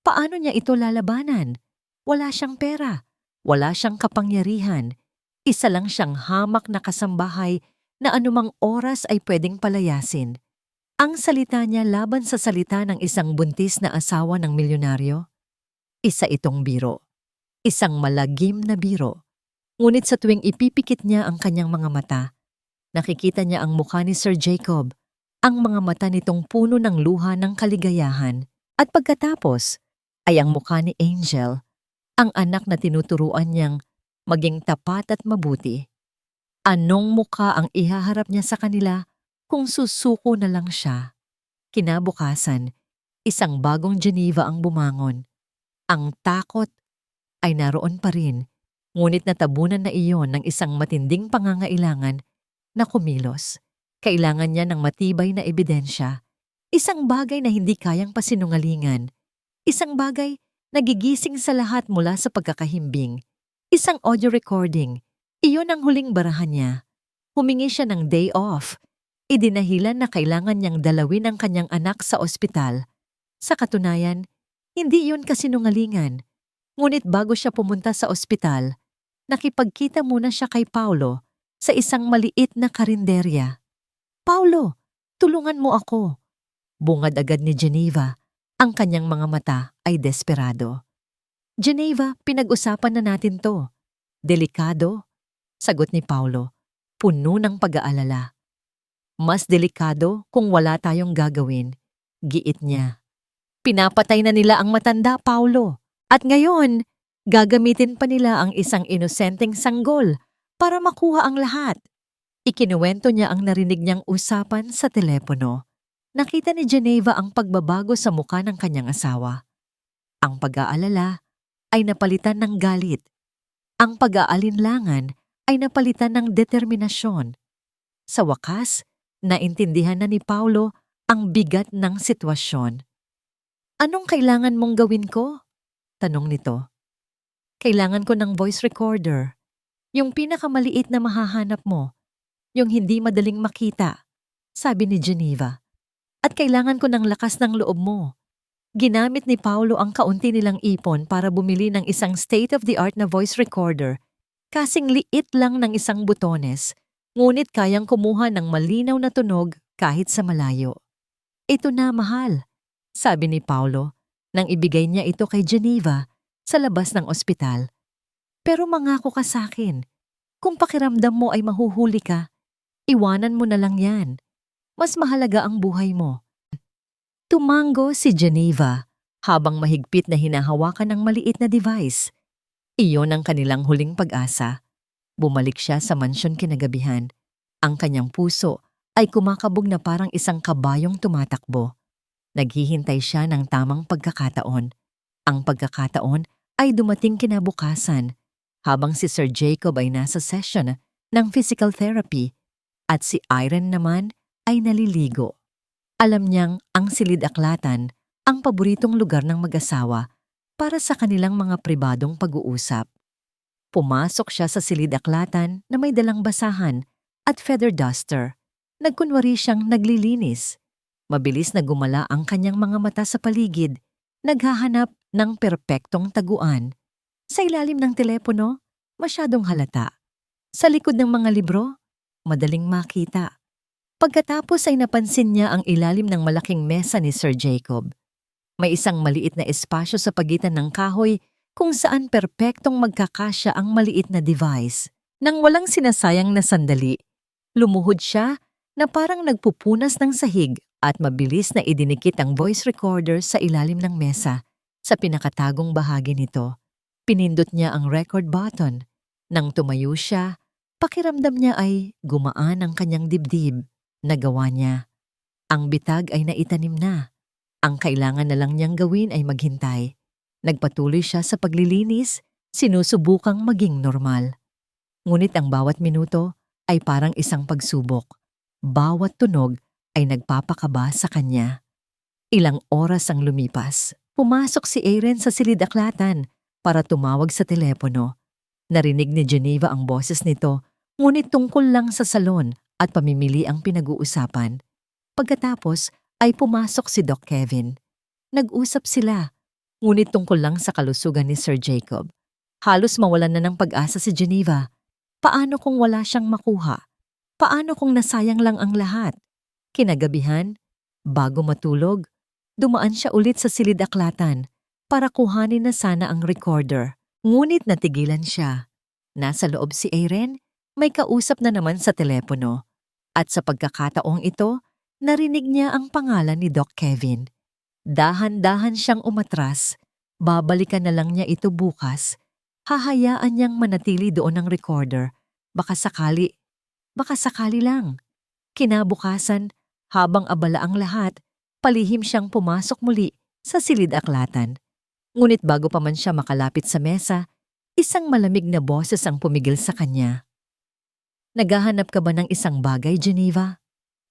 Paano niya ito lalabanan? Wala siyang pera, wala siyang kapangyarihan. Isa lang siyang hamak na kasambahay na anumang oras ay pwedeng palayasin. Ang salita niya laban sa salita ng isang buntis na asawa ng milyonaryo. Isa itong biro. Isang malagim na biro. Ngunit sa tuwing ipipikit niya ang kanyang mga mata, nakikita niya ang mukha ni Sir Jacob, ang mga mata nitong puno ng luha ng kaligayahan. At pagkatapos ay ang mukha ni Angel, ang anak na tinuturuan niyang maging tapat at mabuti. Anong mukha ang ihaharap niya sa kanila kung susuko na lang siya? Kinabukasan, isang bagong Geneva ang bumangon. Ang takot ay naroon pa rin, ngunit natabunan na iyon ng isang matinding pangangailangan na kumilos. Kailangan niya ng matibay na ebidensya. Isang bagay na hindi kayang pasinungalingan. Isang bagay na gigising sa lahat mula sa pagkakahimbing. Isang audio recording. Iyon ang huling barahan niya. Humingi siya ng day off. Idinahilan na kailangan niyang dalawin ang kanyang anak sa ospital. Sa katunayan, hindi iyon kasinungalingan. Ngunit bago siya pumunta sa ospital, nakipagkita muna siya kay Paulo sa isang maliit na karinderya. "Paulo, tulungan mo ako." Bungad agad ni Geneva. Ang kanyang mga mata ay desperado. "Geneva, pinag-usapan na natin to. Delikado," sagot ni Paulo, puno ng pag-aalala. "Mas delikado kung wala tayong gagawin," giit niya. "Pinapatay na nila ang matanda, Paulo. At ngayon, gagamitin pa nila ang isang inosenteng sanggol para makuha ang lahat." Ikinuwento niya ang narinig niyang usapan sa telepono. Nakita ni Geneva ang pagbabago sa muka ng kanyang asawa. Ang pag-aalala ay napalitan ng galit. Ang pag-aalinlangan ay napalitan ng determinasyon. Sa wakas, naintindihan na ni Paulo ang bigat ng sitwasyon. "Anong kailangan mong gawin ko?" tanong nito. "Kailangan ko ng voice recorder. Yung pinakamaliit na mahahanap mo. Yung hindi madaling makita," sabi ni Geneva. "At kailangan ko ng lakas ng loob mo." Ginamit ni Paulo ang kaunti nilang ipon para bumili ng isang state-of-the-art na voice recorder. Kasing liit lang ng isang butones, ngunit kayang kumuha ng malinaw na tunog kahit sa malayo. "Ito na, mahal," sabi ni Paulo nang ibigay niya ito kay Geneva sa labas ng ospital. "Pero mangako ka sa akin, kung pakiramdam mo ay mahuhuli ka, iwanan mo na lang yan. Mas mahalaga ang buhay mo." Tumango si Geneva habang mahigpit na hinahawakan ng maliit na device. Iyon ang kanilang huling pag-asa. Bumalik siya sa mansyon kinagabihan. Ang kanyang puso ay kumakabog na parang isang kabayong tumatakbo. Naghihintay siya ng tamang pagkakataon. Ang pagkakataon ay dumating kinabukasan habang si Sir Jacob ay nasa session ng physical therapy at si Irene naman ay naliligo. Alam niyang ang silid-aklatan ang paboritong lugar ng mag-asawa para sa kanilang mga pribadong pag-uusap. Pumasok siya sa silid-aklatan na may dalang basahan at feather duster. Nagkunwari siyang naglilinis. Mabilis na gumala ang kanyang mga mata sa paligid, naghahanap ng perpektong taguan. Sa ilalim ng telepono, masyadong halata. Sa likod ng mga libro, madaling makita. Pagkatapos ay napansin niya ang ilalim ng malaking mesa ni Sir Jacob. May isang maliit na espasyo sa pagitan ng kahoy kung saan perpektong magkakasya ang maliit na device. Nang walang sinasayang na sandali, lumuhod siya na parang nagpupunas ng sahig at mabilis na idinikit ang voice recorder sa ilalim ng mesa. Sa pinakatagong bahagi nito, pinindot niya ang record button. Nang tumayo siya, pakiramdam niya ay gumaan ang kanyang dibdib. Nagawa niya. Ang bitag ay naitanim na. Ang kailangan na lang niyang gawin ay maghintay. Nagpatuloy siya sa paglilinis, sinusubukang maging normal. Ngunit ang bawat minuto ay parang isang pagsubok. Bawat tunog ay nagpapakaba sa kanya. Ilang oras ang lumipas. Pumasok si Irene sa silid-aklatan para tumawag sa telepono. Narinig ni Geneva ang boses nito, ngunit tungkol lang sa salon at pamimili ang pinag-uusapan. Pagkatapos ay pumasok si Doc Kevin. Nag-usap sila, ngunit tungkol lang sa kalusugan ni Sir Jacob. Halos mawalan na ng pag-asa si Geneva. Paano kung wala siyang makuha? Paano kung nasayang lang ang lahat? Kinagabihan, bago matulog, dumaan siya ulit sa silid-aklatan para kuhanin na sana ang recorder. Ngunit natigilan siya. Nasa loob si Irene, may kausap na naman sa telepono. At sa pagkakataong ito, narinig niya ang pangalan ni Doc Kevin. Dahan-dahan siyang umatras. Babalikan na lang niya ito bukas. Hahayaan niyang manatili doon ang recorder. Baka sakali lang. Kinabukasan, habang abala ang lahat, palihim siyang pumasok muli sa silid-aklatan. Ngunit bago pa man siya makalapit sa mesa, isang malamig na boses ang pumigil sa kanya. "Naghahanap ka ba ng isang bagay, Geneva?"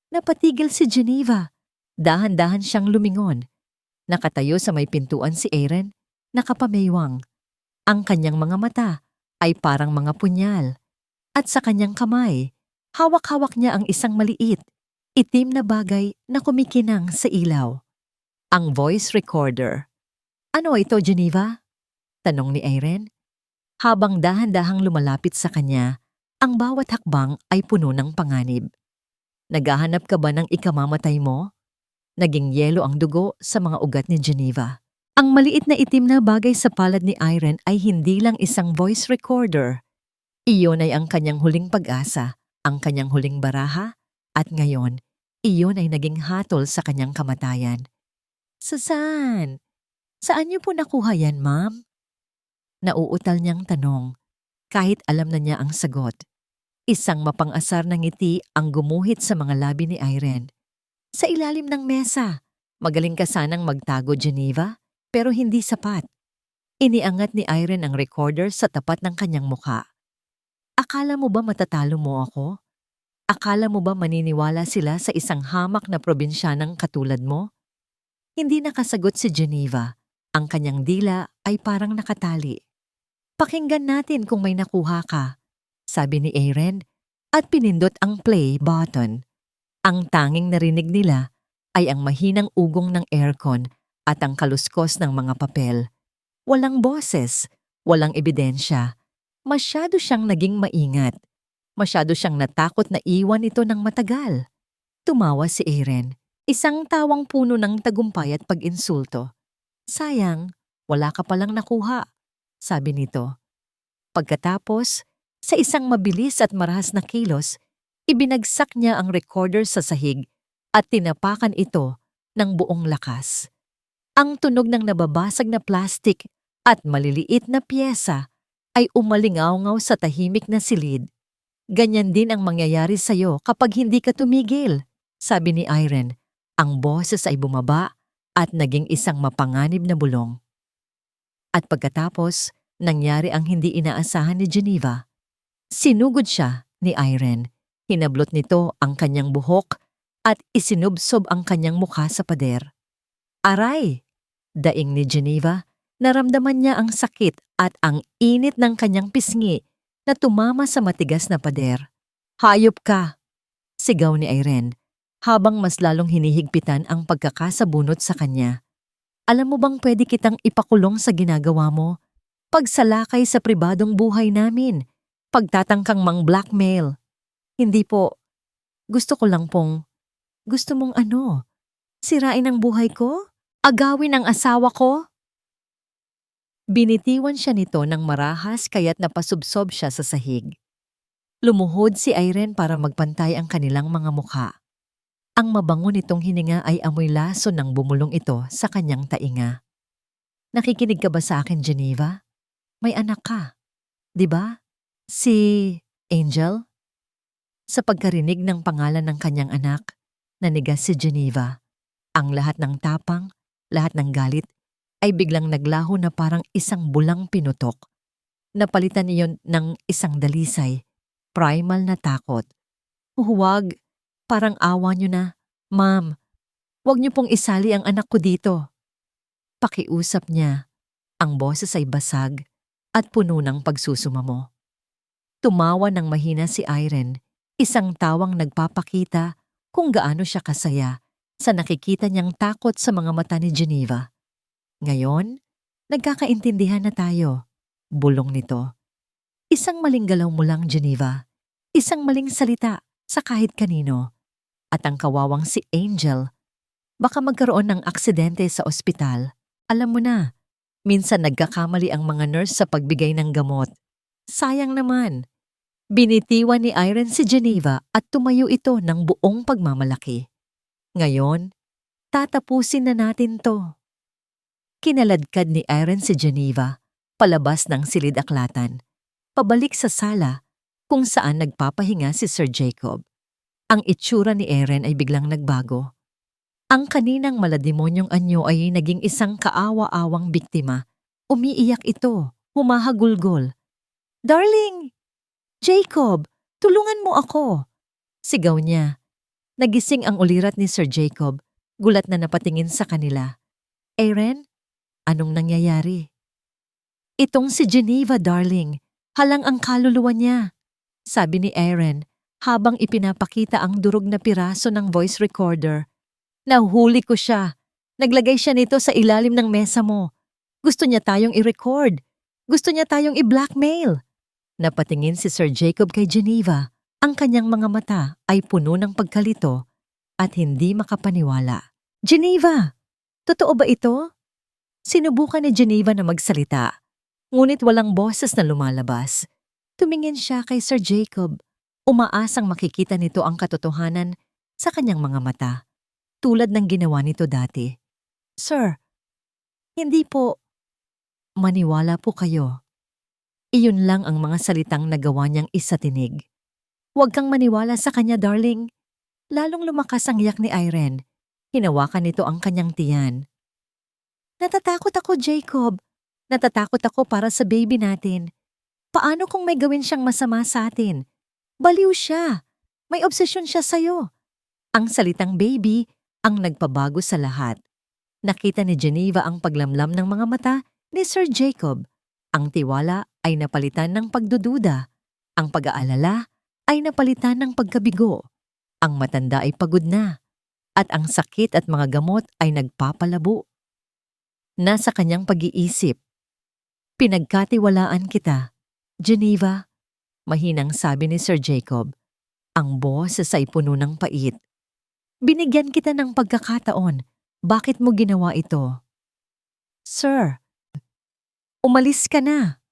Napatigil si Geneva. Dahan-dahan siyang lumingon. Nakatayo sa may pintuan si Irene, nakapameywang. Ang kanyang mga mata ay parang mga punyal. At sa kanyang kamay, hawak-hawak niya ang isang maliit, itim na bagay na kumikinang sa ilaw. Ang voice recorder. "Ano ito, Geneva?" tanong ni Irene. Habang dahan-dahang lumalapit sa kanya, ang bawat hakbang ay puno ng panganib. Naghahanap ka ba ng ikamamatay mo? Naging yelo ang dugo sa mga ugat ni Geneva. Ang maliit na itim na bagay sa palad ni Irene ay hindi lang isang voice recorder. Iyon ay ang kanyang huling pag-asa, ang kanyang huling baraha, at ngayon, iyon ay naging hatol sa kanyang kamatayan. Saan? Saan niyo po nakuha yan, ma'am? Nauutal niyang tanong, kahit alam na niya ang sagot. Isang mapang-asar na ngiti ang gumuhit sa mga labi ni Irene. Sa ilalim ng mesa. Magaling ka sanang magtago, Geneva, pero hindi sapat. Iniangat ni Irene ang recorder sa tapat ng kanyang mukha. Akala mo ba matatalo mo ako? Akala mo ba maniniwala sila sa isang hamak na probinsyanang katulad mo? Hindi nakasagot si Geneva. Ang kanyang dila ay parang nakatali. Pakinggan natin kung may nakuha ka, sabi ni Irene at pinindot ang play button. Ang tanging narinig nila ay ang mahinang ugong ng aircon at ang kaluskos ng mga papel. Walang boses, walang ebidensya. Masyado siyang naging maingat. Masyado siyang natakot na iwan ito ng matagal. Tumawa si Irene, isang tawang puno ng tagumpay at pag-insulto. Sayang, wala ka palang nakuha, sabi nito. Pagkatapos, sa isang mabilis at marahas na kilos, ibinagsak niya ang recorder sa sahig at tinapakan ito ng buong lakas. Ang tunog ng nababasag na plastik at maliliit na piyesa ay umalingaw-ngaw sa tahimik na silid. Ganyan din ang mangyayari sa'yo kapag hindi ka tumigil, sabi ni Irene. Ang boses ay bumaba at naging isang mapanganib na bulong. At pagkatapos, nangyari ang hindi inaasahan ni Geneva. Sinugod siya ni Irene. Hinablot nito ang kanyang buhok at isinubsob ang kanyang mukha sa pader. Aray! Daing ni Geneva, naramdaman niya ang sakit at ang init ng kanyang pisngi na tumama sa matigas na pader. Hayop ka! Sigaw ni Irene, habang mas lalong hinihigpitan ang pagkakasabunot sa kanya. Alam mo bang pwede kitang ipakulong sa ginagawa mo? Pagsalakay sa pribadong buhay namin. Pagtatangkang mang-blackmail. Hindi po. Gusto ko lang pong, gusto mong ano? Sirain ang buhay ko? Agawin ang asawa ko? Binitiwan siya nito ng marahas kaya't napasubsob siya sa sahig. Lumuhod si Irene para magpantay ang kanilang mga mukha. Ang mabango nitong hininga ay amoy lason ng bumulong ito sa kanyang tainga. Nakikinig ka ba sa akin, Geneva? May anak ka, di ba? Si Angel? Sa pagkarinig ng pangalan ng kanyang anak, nanigas si Geneva. Ang lahat ng tapang, lahat ng galit, ay biglang naglaho na parang isang bulang pinutok. Napalitan iyon ng isang dalisay, primal na takot. Huwag, parang awa niyo na. Ma'am, huwag niyo pong isali ang anak ko dito. Pakiusap niya. Ang boses ay basag at puno ng pagsusumamo. Tumawa ng mahina si Irene. Isang tawang nagpapakita kung gaano siya kasaya sa nakikita niyang takot sa mga mata ni Geneva. Ngayon, nagkakaintindihan na tayo, bulong nito. Isang maling galaw mo lang, Geneva. Isang maling salita sa kahit kanino. At ang kawawang si Angel, baka magkaroon ng aksidente sa ospital. Alam mo na, minsan nagkakamali ang mga nurse sa pagbigay ng gamot. Sayang naman. Binitiwan ni Irene si Geneva at tumayo ito ng buong pagmamalaki. Ngayon, tatapusin na natin to. Kinaladkad ni Irene si Geneva, palabas ng silid-aklatan, pabalik sa sala kung saan nagpapahinga si Sir Jacob. Ang itsura ni Irene ay biglang nagbago. Ang kaninang malademonyong anyo ay naging isang kaawa-awang biktima. Umiiyak ito, humahagulgol. Darling! Jacob, tulungan mo ako! Sigaw niya. Nagising ang ulirat ni Sir Jacob, gulat na napatingin sa kanila. Irene, anong nangyayari? Itong si Geneva, darling. Halang ang kaluluwa niya, sabi ni Irene habang ipinapakita ang durog na piraso ng voice recorder. Nahuli ko siya. Naglagay siya nito sa ilalim ng mesa mo. Gusto niya tayong i-record. Gusto niya tayong i-blackmail. Napatingin si Sir Jacob kay Geneva. Ang kanyang mga mata ay puno ng pagkalito at hindi makapaniwala. Geneva! Totoo ba ito? Sinubukan ni Geneva na magsalita, ngunit walang boses na lumalabas. Tumingin siya kay Sir Jacob. Umaasang makikita nito ang katotohanan sa kanyang mga mata, tulad ng ginawa nito dati. Sir, hindi po. Maniwala po kayo. Iyon lang ang mga salitang nagawa niyang isatinig. Huwag kang maniwala sa kanya, darling. Lalong lumakas ang iyak ni Irene. Hinawakan nito ang kanyang tiyan. Natatakot ako, Jacob. Natatakot ako para sa baby natin. Paano kung may gawin siyang masama sa atin? Baliw siya. May obsesyon siya sa'yo. Ang salitang baby ang nagpabago sa lahat. Nakita ni Geneva ang paglamlam ng mga mata ni Sir Jacob. Ang tiwala ay napalitan ng pagdududa. Ang pag-aalala ay napalitan ng pagkabigo. Ang matanda ay pagod na. At ang sakit at mga gamot ay nagpapalabo. Nasa kanyang pag-iisip. Pinagkatiwalaan kita, Geneva, mahinang sabi ni Sir Jacob. Ang boses ay puno ng pait. Binigyan kita ng pagkakataon. Bakit mo ginawa ito? Sir, umalis ka na.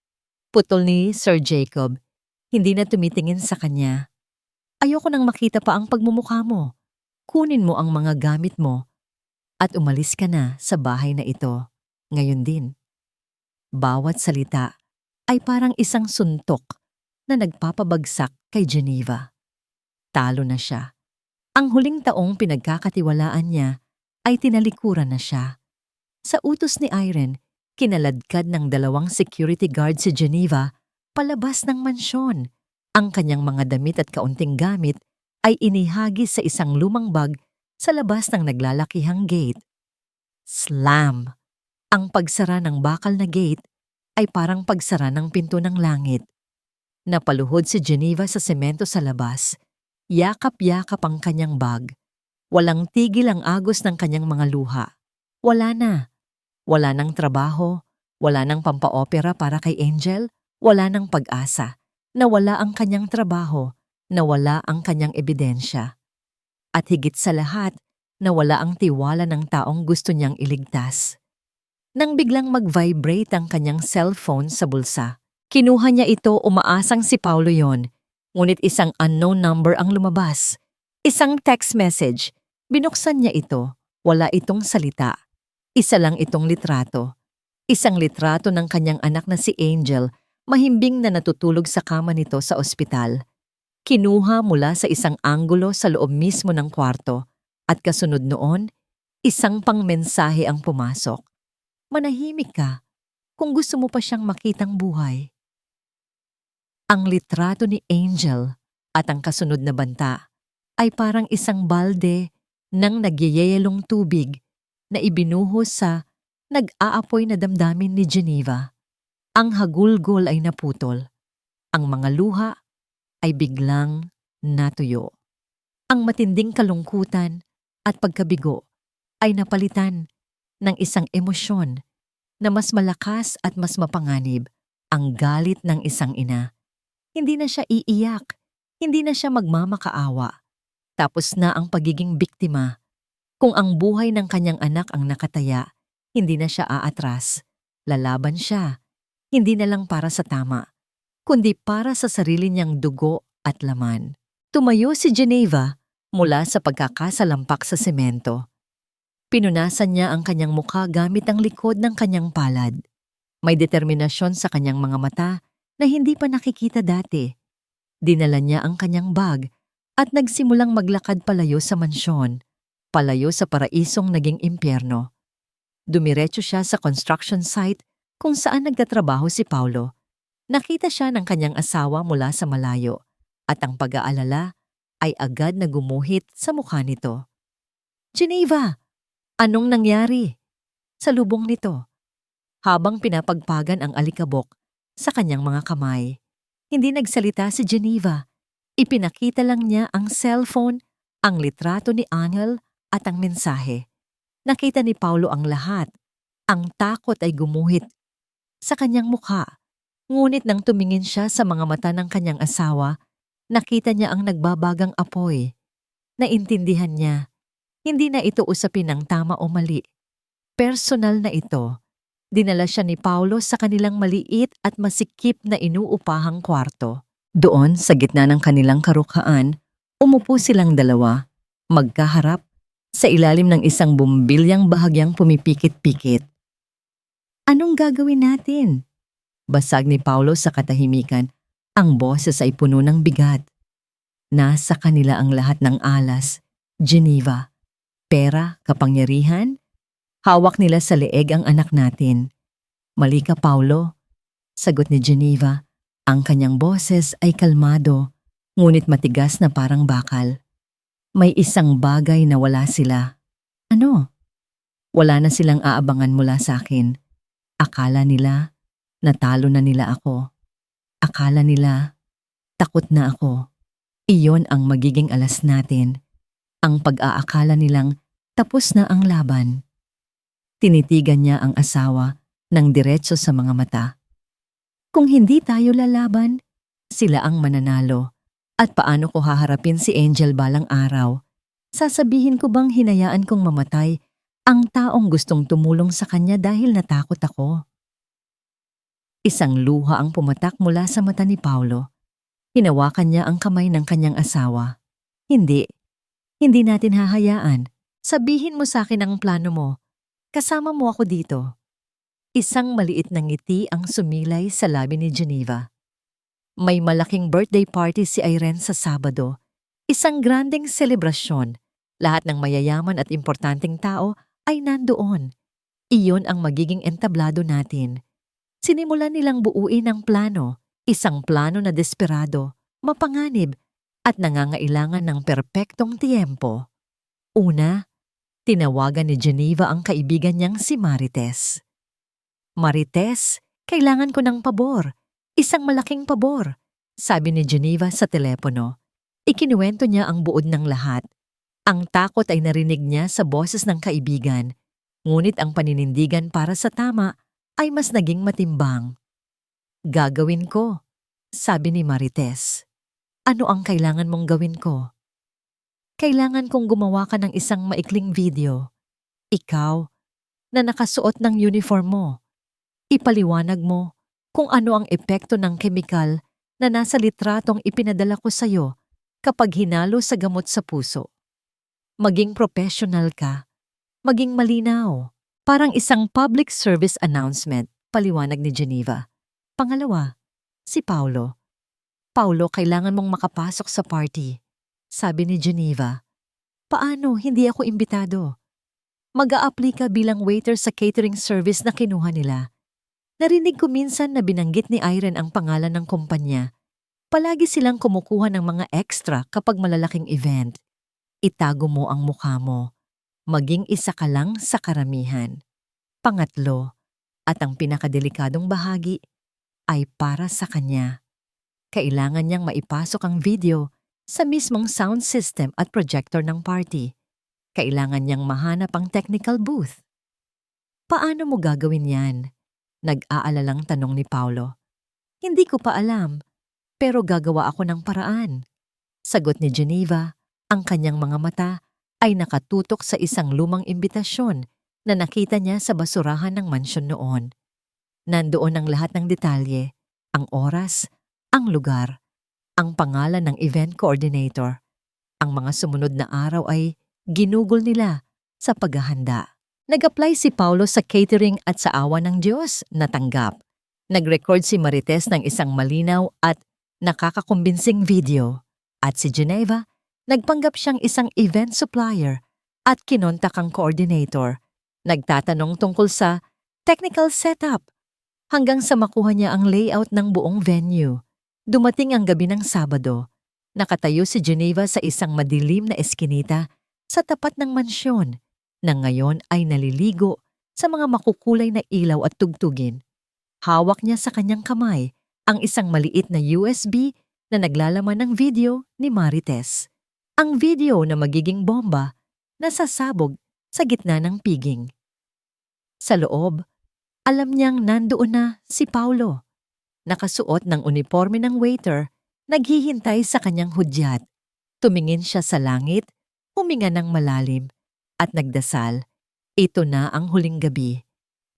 Putol ni Sir Jacob. Hindi na tumitingin sa kanya. Ayoko nang makita pa ang pagmumukha mo. Kunin mo ang mga gamit mo at umalis ka na sa bahay na ito. Ngayon din. Bawat salita ay parang isang suntok na nagpapabagsak kay Geneva. Talo na siya. Ang huling taong pinagkakatiwalaan niya ay tinalikuran na siya. Sa utos ni Irene, kinaladkad ng 2 security guard si Geneva palabas ng mansyon. Ang kanyang mga damit at kaunting gamit ay inihagis sa isang lumang bag sa labas ng naglalakihang gate. Slam! Ang pagsara ng bakal na gate ay parang pagsara ng pinto ng langit. Napaluhod si Geneva sa semento sa labas. Yakap-yakap ang kanyang bag. Walang tigil ang agos ng kanyang mga luha. Wala na. Wala ng trabaho. Wala ng pampaopera para kay Angel. Wala ng pag-asa. Nawala ang kanyang trabaho. Nawala ang kanyang ebidensya. At higit sa lahat, nawala ang tiwala ng taong gusto niyang iligtas. Nang biglang mag-vibrate ang kanyang cellphone sa bulsa, kinuha niya ito umaasang si Paulo yon. Ngunit isang unknown number ang lumabas. Isang text message. Binuksan niya ito. Wala itong salita. Isa lang itong litrato. Isang litrato ng kanyang anak na si Angel, mahimbing na natutulog sa kama nito sa ospital. Kinuha mula sa isang anggulo sa loob mismo ng kwarto. At kasunod noon, isang pangmensahe ang pumasok. Manahimik ka kung gusto mo pa siyang makitang buhay. Ang litrato ni Angel at ang kasunod na banta ay parang isang balde ng nagyayelong tubig na ibinuhos sa nag-aapoy na damdamin ni Geneva. Ang hagulgol ay naputol. Ang mga luha ay biglang natuyo. Ang matinding kalungkutan at pagkabigo ay napalitan ng isang emosyon na mas malakas at mas mapanganib, ang galit ng isang ina. Hindi na siya iiyak, hindi na siya magmamakaawa. Tapos na ang pagiging biktima. Kung ang buhay ng kanyang anak ang nakataya, hindi na siya aatras. Lalaban siya, hindi na lang para sa tama, kundi para sa sarili niyang dugo at laman. Tumayo si Geneva mula sa pagkakasalampak sa semento. Pinunasan niya ang kanyang mukha gamit ang likod ng kanyang palad. May determinasyon sa kanyang mga mata na hindi pa nakikita dati. Dinala niya ang kanyang bag at nagsimulang maglakad palayo sa mansyon, palayo sa paraisong naging impyerno. Dumiretso siya sa construction site kung saan nagtatrabaho si Paulo. Nakita siya ng kanyang asawa mula sa malayo at ang pag-aalala ay agad na gumuhit sa mukha nito. Geneva! Anong nangyari? Sa lubong nito. Habang pinapagpagan ang alikabok sa kanyang mga kamay, hindi nagsalita si Geneva. Ipinakita lang niya ang cellphone, ang litrato ni Angel at ang mensahe. Nakita ni Paulo ang lahat. Ang takot ay gumuhit sa kanyang mukha. Ngunit nang tumingin siya sa mga mata ng kanyang asawa, nakita niya ang nagbabagang apoy. Naintindihan niya, hindi na ito usapin ng tama o mali. Personal na ito. Dinala siya ni Paulo sa kanilang maliit at masikip na inuupahang kwarto. Doon, sa gitna ng kanilang karukhaan, umupo silang dalawa, magkaharap, sa ilalim ng isang bumbilyang bahagyang pumipikit-pikit. Anong gagawin natin? Basag ni Paulo sa katahimikan. Ang boses ay puno ng bigat. Nasa kanila ang lahat ng alas, Geneva, pera, kapangyarihan. Hawak nila sa leeg ang anak natin. Mali ka, Paulo. Sagot ni Geneva. Ang kanyang boses ay kalmado, ngunit matigas na parang bakal. May isang bagay na wala sila. Ano? Wala na silang aabangan mula sa akin. Akala nila, natalo na nila ako. Akala nila, takot na ako. Iyon ang magiging alas natin. Ang pag-aakala nilang tapos na ang laban. Tinitigan niya ang asawa ng diretso sa mga mata. Kung hindi tayo lalaban, sila ang mananalo. At paano ko haharapin si Angel balang araw? Sasabihin ko bang hinayaan kong mamatay ang taong gustong tumulong sa kanya dahil natakot ako? Isang luha ang pumatak mula sa mata ni Paulo. Hinawakan niya ang kamay ng kanyang asawa. Hindi natin hahayaan. Sabihin mo sa akin ang plano mo. Kasama mo ako dito. Isang maliit na ngiti ang sumilay sa labi ni Geneva. May malaking birthday party si Irene sa Sabado. Isang grandeng selebrasyon. Lahat ng mayayaman at importanteng tao ay nandoon. Iyon ang magiging entablado natin. Sinimulan nilang buuin ang plano. Isang plano na desperado, mapanganib, at nangangailangan ng perpektong tiempo. Una, tinawagan ni Geneva ang kaibigan niyang si Marites. Marites, kailangan ko ng pabor. Isang malaking pabor, sabi ni Geneva sa telepono. Ikinuwento niya ang buod ng lahat. Ang takot ay narinig niya sa boses ng kaibigan, ngunit ang paninindigan para sa tama ay mas naging matimbang. Gagawin ko, sabi ni Marites. Ano ang kailangan mong gawin ko? Kailangan kong gumawa ka ng isang maikling video. Ikaw, na nakasuot ng uniform mo. Ipaliwanag mo kung ano ang epekto ng kemikal na nasa litratong ipinadala ko sa'yo kapag hinalo sa gamot sa puso. Maging professional ka. Maging malinaw. Parang isang public service announcement, paliwanag ni Geneva. Pangalawa, si Paulo. Paulo, kailangan mong makapasok sa party. Sabi ni Geneva. Paano? Hindi ako imbitado. Mag-a-apply ka bilang waiter sa catering service na kinuha nila. Narinig ko minsan na binanggit ni Irene ang pangalan ng kumpanya. Palagi silang kumukuha ng mga extra kapag malalaking event. Itago mo ang mukha mo. Maging isa ka lang sa karamihan. Pangatlo, at ang pinakadelikadong bahagi, ay para sa kanya. Kailangan niyang maipasok ang video sa mismong sound system at projector ng party. Kailangan niyang mahanap ang technical booth. Paano mo gagawin yan? Nag-aalalang tanong ni Paulo. Hindi ko pa alam, pero gagawa ako ng paraan. Sagot ni Geneva, ang kanyang mga mata ay nakatutok sa isang lumang imbitasyon na nakita niya sa basurahan ng mansyon noon. Nandoon ang lahat ng detalye, ang oras, ang lugar, ang pangalan ng event coordinator. Ang mga sumunod na araw ay ginugol nila sa paghahanda. Nag-apply si Paulo sa catering at sa awa ng Diyos, natanggap. Nag-record si Marites ng isang malinaw at nakakakumbinsing video. At si Geneva, nagpanggap siyang isang event supplier at kinontak ang coordinator. Nagtatanong tungkol sa technical setup hanggang sa makuha niya ang layout ng buong venue. Dumating ang gabi ng Sabado. Nakatayo si Geneva sa isang madilim na eskinita sa tapat ng mansyon na ngayon ay naliligo sa mga makukulay na ilaw at tugtugin. Hawak niya sa kanyang kamay ang isang maliit na USB na naglalaman ng video ni Marites. Ang video na magiging bomba na sasabog sa gitna ng piging. Sa loob, alam niyang nandoon na si Paulo. nakasuot ng uniforme ng waiter, naghihintay sa kanyang hudyat. Tumingin siya sa langit, huminga ng malalim, at nagdasal. Ito na ang huling gabi,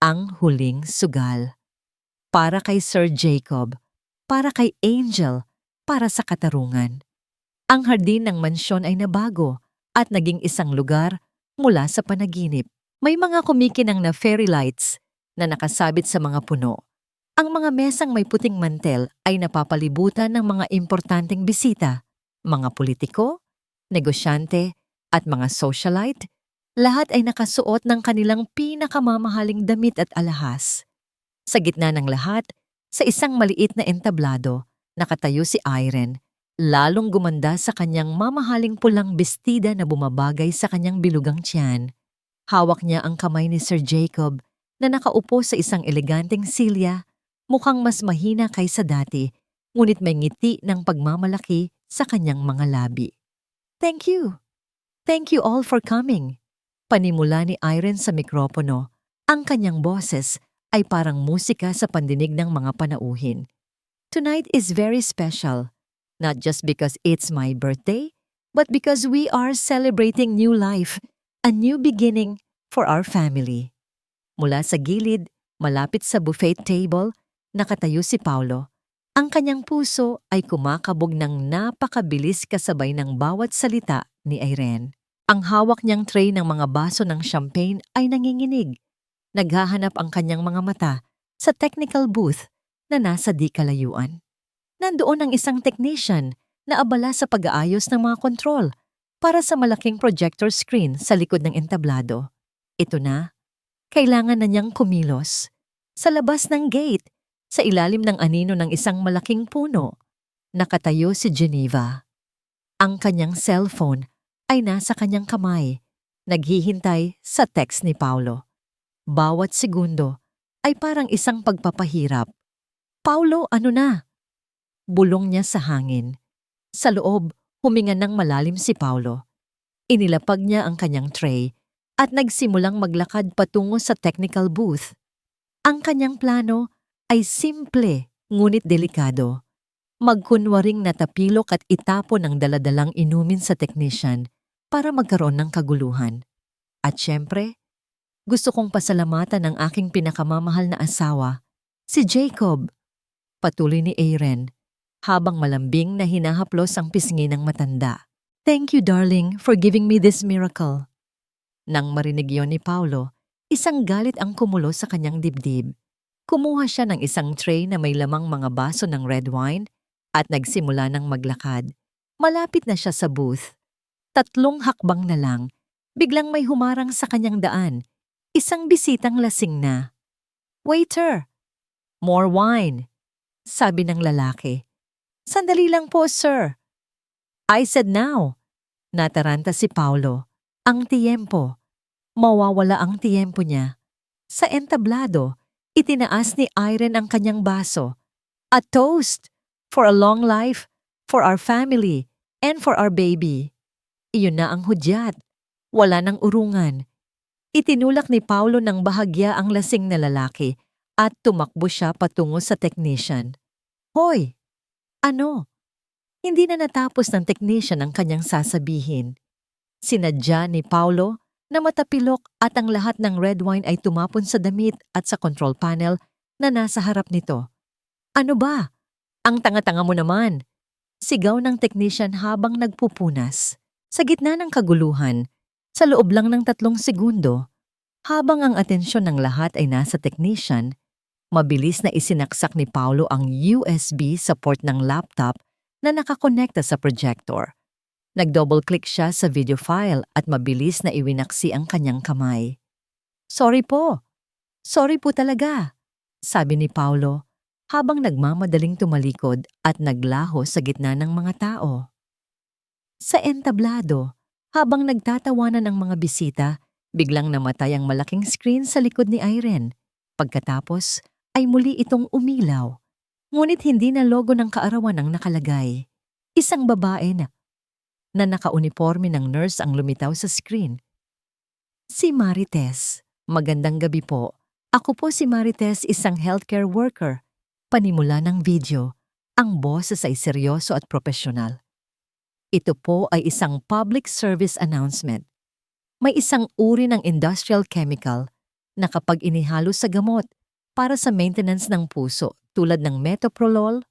ang huling sugal. Para kay Sir Jacob, para kay Angel, para sa katarungan. Ang hardin ng mansyon ay nabago at naging isang lugar mula sa panaginip. May mga kumikinang na fairy lights na nakasabit sa mga puno. Ang mga mesang may puting mantel ay napapalibutan ng mga importanteng bisita, mga politiko, negosyante, at mga socialite. Lahat ay nakasuot ng kanilang pinakamamahaling damit at alahas. Sa gitna ng lahat, sa isang maliit na entablado, nakatayo si Irene, lalong gumanda sa kanyang mamahaling pulang bestida na bumabagay sa kanyang bilugang tiyan. Hawak niya ang kamay ni Sir Jacob na nakaupo sa isang eleganteng silya, mukhang mas mahina kaysa dati, ngunit may ngiti ng pagmamalaki sa kanyang mga labi. Thank you. Thank you all for coming. Panimula ni Irene sa mikropono. Ang kanyang boses ay parang musika sa pandinig ng mga panauhin. Tonight is very special, not just because it's my birthday, but because we are celebrating new life, a new beginning for our family. Mula sa gilid, malapit sa buffet table, nakatayo si Paulo. Ang kanyang puso ay kumakabog ng napakabilis kasabay ng bawat salita ni Irene. Ang hawak niyang tray ng mga baso ng champagne ay nanginginig. Naghahanap ang kanyang mga mata sa technical booth na nasa di kalayuan. Nandoon ang isang technician na abala sa pag-aayos ng mga kontrol para sa malaking projector screen sa likod ng entablado. Ito na, kailangan na niyang kumilos. Sa labas ng gate, sa ilalim ng anino ng isang malaking puno, nakatayo si Geneva. Ang kanyang cellphone ay nasa kanyang kamay, naghihintay sa text ni Paulo. Bawat segundo ay parang isang pagpapahirap. Paulo, ano na? Bulong niya sa hangin. Sa loob, huminga ng malalim si Paulo. Inilapag niya ang kanyang tray at nagsimulang maglakad patungo sa technical booth. Ang kanyang plano ay simple ngunit delikado. Magkunwaring natapilok at itapon ang daladalang inumin sa technician para magkaroon ng kaguluhan. At syempre, gusto kong pasalamatan ang aking pinakamamahal na asawa, si Jacob. Patuloy ni Irene, habang malambing na hinahaplos ang pisngi ng matanda. Thank you, darling, for giving me this miracle. Nang marinig yon ni Paulo, isang galit ang kumulo sa kanyang dibdib. Kumuha siya ng isang tray na may lamang mga baso ng red wine at nagsimula ng maglakad. Malapit na siya sa booth. 3 hakbang na lang, biglang may humarang sa kanyang daan. Isang bisitang lasing na. Waiter! More wine! Sabi ng lalaki. Sandali lang po, sir. I said now. Nataranta si Paulo. Ang tiyempo. Mawawala ang tiyempo niya. Sa entablado, itinaas ni Irene ang kanyang baso. A toast for a long life, for our family, and for our baby. Iyon na ang hudyat. Wala nang urungan. Itinulak ni Paulo ng bahagya ang lasing na lalaki at tumakbo siya patungo sa technician. Hoy! Ano? Hindi na natapos ng technician ang kanyang sasabihin. Sinadya ni Paulo na matapilok at ang lahat ng red wine ay tumapon sa damit at sa control panel na nasa harap nito. Ano ba? Ang tanga-tanga mo naman! Sigaw ng technician habang nagpupunas. Sa gitna ng kaguluhan, sa loob lang ng 3 segundo, habang ang atensyon ng lahat ay nasa technician, mabilis na isinaksak ni Paulo ang USB sa port ng laptop na nakakonekta sa projector. Nag-double-click siya sa video file at mabilis na iwinaksi ang kanyang kamay. Sorry po talaga, sabi ni Paulo habang nagmamadaling tumalikod at naglaho sa gitna ng mga tao. Sa entablado, habang nagtatawanan ang mga bisita, biglang namatay ang malaking screen sa likod ni Irene. Pagkatapos ay muli itong umilaw. Ngunit hindi na logo ng kaarawan ang nakalagay. Isang babae na nakauniforme ng nurse ang lumitaw sa screen. Si Marites. Magandang gabi po. Ako po si Marites, isang healthcare worker. Panimula ng video, ang boses ay seryoso at propesyonal. Ito po ay isang public service announcement. May isang uri ng industrial chemical na kapag inihalo sa gamot para sa maintenance ng puso tulad ng metoprolol,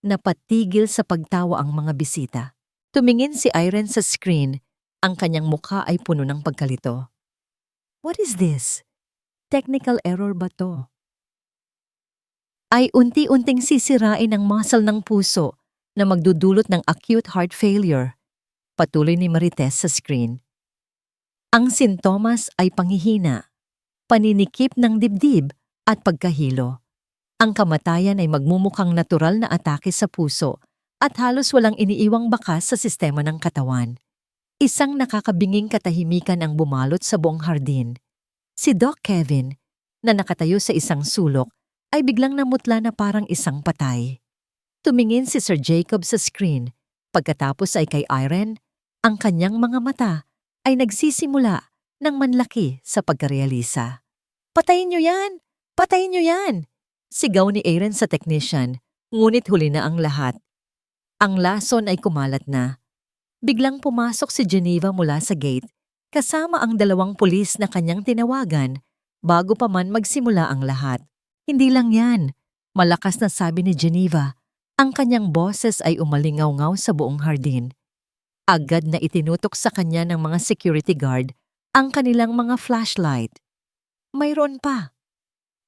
napatigil sa pagtawa ang mga bisita. Tumingin si Irene sa screen, ang kanyang mukha ay puno ng pagkalito. What is this? Technical error ba to? Ay unti-unting sisirain ang muscle ng puso na magdudulot ng acute heart failure. Patuloy ni Marites sa screen. Ang sintomas ay panghihina, paninikip ng dibdib at pagkahilo. Ang kamatayan ay magmumukhang natural na atake sa puso at halos walang iniiwang bakas sa sistema ng katawan. Isang nakakabinging katahimikan ang bumalot sa buong hardin. Si Doc Kevin, na nakatayo sa isang sulok, ay biglang namutla na parang isang patay. Tumingin si Sir Jacob sa screen. Pagkatapos ay kay Irene, ang kanyang mga mata ay nagsisimula ng manlaki sa pagkarealisa. Patayin niyo yan! Patayin niyo yan! Sigaw ni Aaron sa technician, ngunit huli na ang lahat. Ang lason ay kumalat na. Biglang pumasok si Geneva mula sa gate, kasama ang 2 pulis na kanyang tinawagan bago pa man magsimula ang lahat. Hindi lang yan, malakas na sabi ni Geneva. Ang kanyang boses ay umalingaw-ngaw sa buong hardin. Agad na itinutok sa kanya ng mga security guard ang kanilang mga flashlight. Mayroon pa.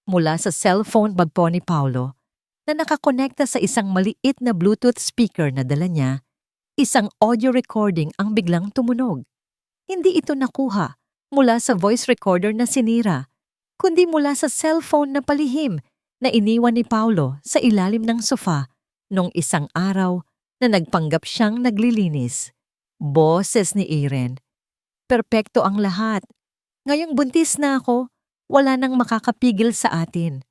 Mula sa cellphone bag po ni Paulo na nakakonekta sa isang maliit na Bluetooth speaker na dala niya, isang audio recording ang biglang tumunog. Hindi ito nakuha mula sa voice recorder na sinira, kundi mula sa cellphone na palihim na iniwan ni Paulo sa ilalim ng sofa nung isang araw na nagpanggap siyang naglilinis. Boses ni Aaron. Perpekto ang lahat. Ngayong buntis na ako, wala nang makakapigil sa atin.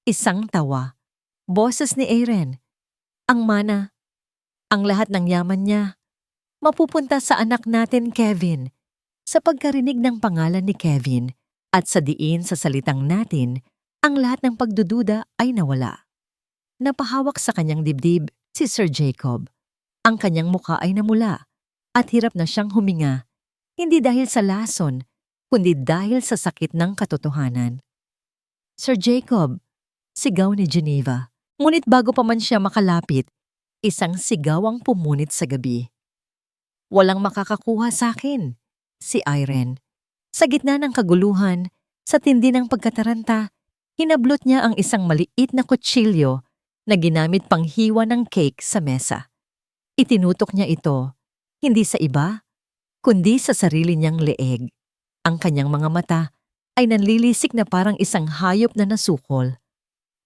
Isang tawa. Boses ni Aaron. Ang mana. Ang lahat ng yaman niya. Mapupunta sa anak natin, Kevin. Sa pagkarinig ng pangalan ni Kevin at sa diin sa salitang natin, ang lahat ng pagdududa ay nawala. Napahawak sa kanyang dibdib si Sir Jacob. Ang kanyang mukha ay namula at hirap na siyang huminga. Hindi dahil sa lason, kundi dahil sa sakit ng katotohanan. Sir Jacob, sigaw ni Geneva. Ngunit bago pa man siya makalapit, isang sigaw ang pumunit sa gabi. Walang makakakuha sa akin, si Irene. Sa gitna ng kaguluhan, sa tindi ng pagkataranta, hinablot niya ang isang maliit na kutsilyo na ginamit pang hiwa ng cake sa mesa. Itinutok niya ito, hindi sa iba, kundi sa sarili niyang leeg. Ang kanyang mga mata ay nanlilisik na parang isang hayop na nasukol.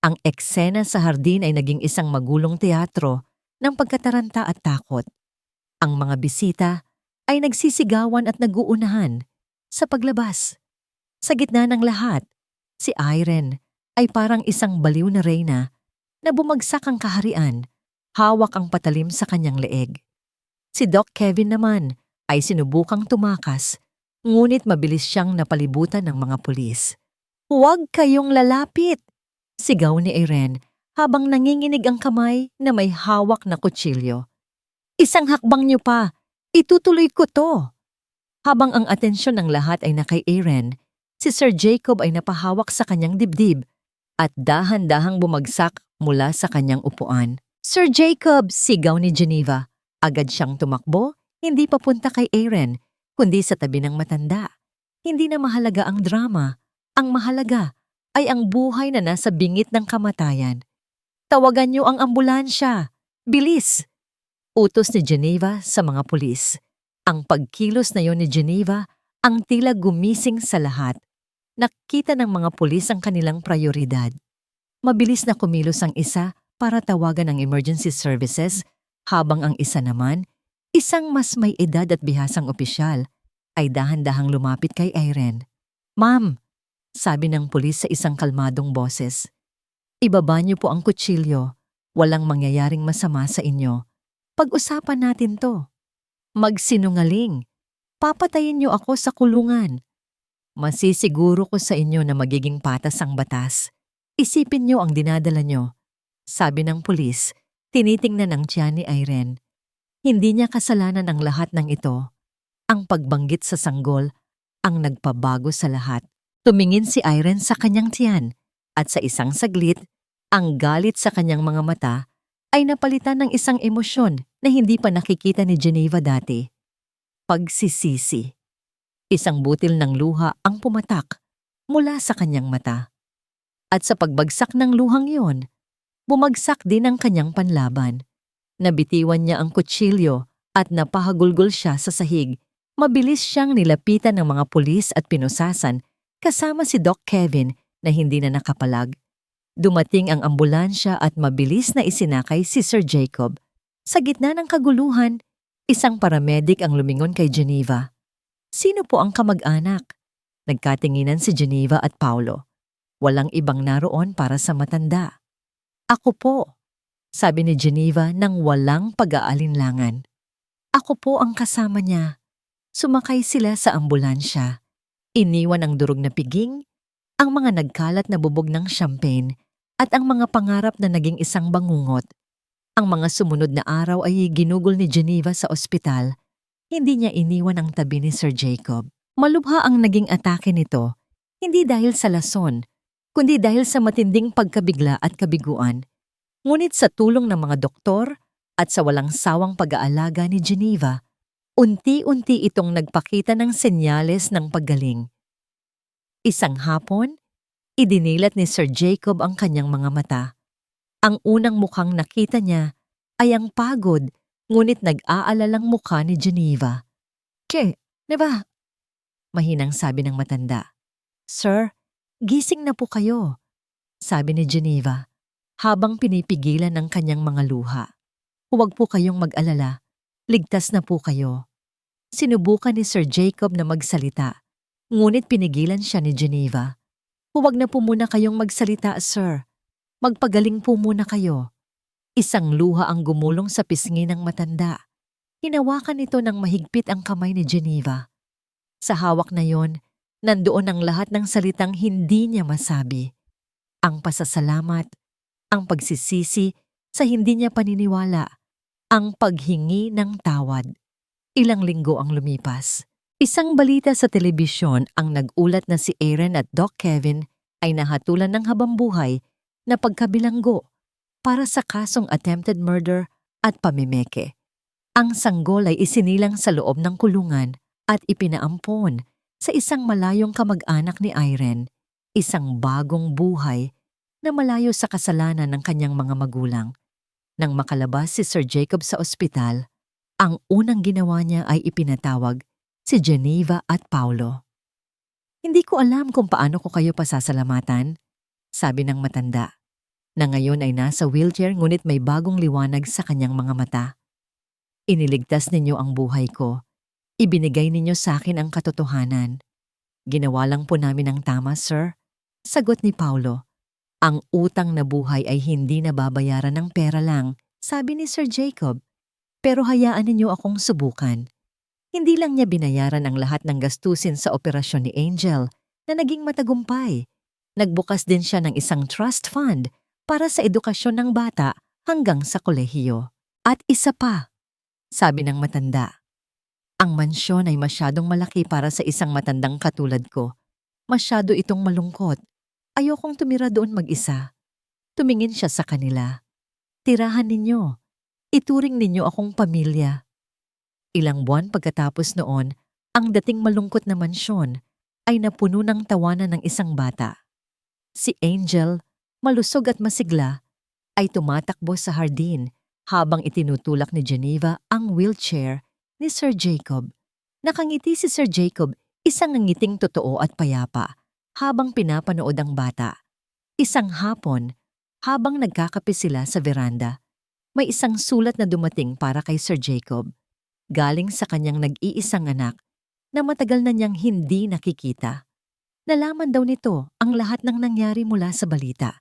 Ang eksena sa hardin ay naging isang magulong teatro ng pagkataranta at takot. Ang mga bisita ay nagsisigawan at naguunahan sa paglabas. Sa gitna ng lahat, si Irene ay parang isang baliw na reyna na bumagsak ang kaharian, hawak ang patalim sa kanyang leeg. Si Doc Kevin naman ay sinubukang tumakas, ngunit mabilis siyang napalibutan ng mga pulis. Huwag kayong lalapit! Sigaw ni Irene habang nanginginig ang kamay na may hawak na kutsilyo. Isang hakbang niyo pa! Itutuloy ko to! Habang ang atensyon ng lahat ay nakay Irene, si Sir Jacob ay napahawak sa kanyang dibdib at dahan-dahang bumagsak mula sa kanyang upuan. Sir Jacob! Sigaw ni Geneva. Agad siyang tumakbo, hindi papunta kay Irene, kundi sa tabi ng matanda. Hindi na mahalaga ang drama. Ang mahalaga ay ang buhay na nasa bingit ng kamatayan. Tawagan niyo ang ambulansya. Bilis! Utos ni Geneva sa mga pulis. Ang pagkilos na yon ni Geneva ang tila gumising sa lahat. Nakita ng mga pulis ang kanilang prioridad. Mabilis na kumilos ang isa para tawagan ang emergency services, habang ang isa naman, isang mas may edad at bihasang opisyal, ay dahan-dahang lumapit kay Irene. Ma'am, sabi ng pulis sa isang kalmadong boses, ibaba niyo po ang kutsilyo. Walang mangyayaring masama sa inyo. Pag-usapan natin to. Magsinungaling. Papatayin niyo ako sa kulungan. Masisiguro ko sa inyo na magiging patas ang batas. Isipin niyo ang dinadala niyo, sabi ng pulis, tinitingnan ang tiyan ni Irene. Hindi niya kasalanan ang lahat ng ito. Ang pagbanggit sa sanggol ang nagpabago sa lahat. Tumingin si Irene sa kanyang tiyan at sa isang saglit, ang galit sa kanyang mga mata ay napalitan ng isang emosyon na hindi pa nakikita ni Geneva dati. Pagsisisi. Isang butil ng luha ang pumatak mula sa kanyang mata. At sa pagbagsak ng luhang yon, bumagsak din ang kanyang panlaban. Nabitiwan niya ang kutsilyo at napahagulgol siya sa sahig. Mabilis siyang nilapitan ng mga pulis at pinusasan kasama si Doc Kevin na hindi na nakapalag. Dumating ang ambulansya at mabilis na isinakay si Sir Jacob. Sa gitna ng kaguluhan, isang paramedic ang lumingon kay Geneva. Sino po ang kamag-anak? Nagkatinginan si Geneva at Paulo. Walang ibang naroon para sa matanda. Ako po, sabi ni Geneva nang walang pag-aalinlangan. Ako po ang kasama niya. Sumakay sila sa ambulansya. Iniwan ang durog na piging, ang mga nagkalat na bubog ng champagne, at ang mga pangarap na naging isang bangungot. Ang mga sumunod na araw ay ginugol ni Geneva sa ospital. Hindi niya iniwan ang tabi ni Sir Jacob. Malubha ang naging atake nito, hindi dahil sa lason, kundi dahil sa matinding pagkabigla at kabiguan. Ngunit sa tulong ng mga doktor at sa walang sawang pag-aalaga ni Geneva, unti-unti itong nagpakita ng senyales ng paggaling. Isang hapon, idinilat ni Sir Jacob ang kanyang mga mata. Ang unang mukhang nakita niya ay ang pagod, ngunit nag-aalalang mukha ni Geneva. Diba? Mahinang sabi ng matanda. Sir, gising na po kayo, sabi ni Geneva, habang pinipigilan ng kanyang mga luha. Huwag po kayong mag-alala, ligtas na po kayo. Sinubukan ni Sir Jacob na magsalita, ngunit pinigilan siya ni Geneva. Huwag na po muna kayong magsalita, sir. Magpagaling po muna kayo. Isang luha ang gumulong sa pisngi ng matanda. Hinawakan nito ng mahigpit ang kamay ni Geneva. Sa hawak na yon, nandoon ang lahat ng salitang hindi niya masabi. Ang pasasalamat, ang pagsisisi sa hindi niya paniniwala, ang paghingi ng tawad. Ilang linggo ang lumipas. Isang balita sa telebisyon ang nag-ulat na si Aaron at Doc Kevin ay nahatulan ng habambuhay na pagkabilanggo para sa kasong attempted murder at pamimeke. Ang sanggol ay isinilang sa loob ng kulungan at ipinaampon sa isang malayong kamag-anak ni Irene, isang bagong buhay na malayo sa kasalanan ng kanyang mga magulang. Nang makalabas si Sir Jacob sa ospital, ang unang ginawa niya ay ipinatawag si Geneva at Paulo. Hindi ko alam kung paano ko kayo pasasalamatan, sabi ng matanda, na ngayon ay nasa wheelchair ngunit may bagong liwanag sa kanyang mga mata. Iniligtas ninyo ang buhay ko. Ibinigay ninyo sa akin ang katotohanan. Ginawa lang po namin ang tama, sir. Sagot ni Paulo. Ang utang na buhay ay hindi nababayaran ng pera lang, sabi ni Sir Jacob. Pero hayaan ninyo akong subukan. Hindi lang niya binayaran ang lahat ng gastusin sa operasyon ni Angel na naging matagumpay. Nagbukas din siya ng isang trust fund para sa edukasyon ng bata hanggang sa kolehiyo. At isa pa, sabi ng matanda, ang mansyon ay masyadong malaki para sa isang matandang katulad ko. Masyado itong malungkot. Ayokong tumira doon mag-isa. Tumingin siya sa kanila. Tirahan ninyo. Ituring ninyo akong pamilya. Ilang buwan pagkatapos noon, ang dating malungkot na mansyon ay napuno ng tawanan ng isang bata. Si Angel, malusog at masigla, ay tumatakbo sa hardin habang itinutulak ni Geneva ang wheelchair ni Sir Jacob. Nakangiti si Sir Jacob, isang ngiting totoo at payapa, habang pinapanood ang bata. Isang hapon, habang nagkakape sila sa veranda, may isang sulat na dumating para kay Sir Jacob, galing sa kanyang nag-iisang anak na matagal na niyang hindi nakikita. Nalaman daw nito ang lahat ng nangyari mula sa balita.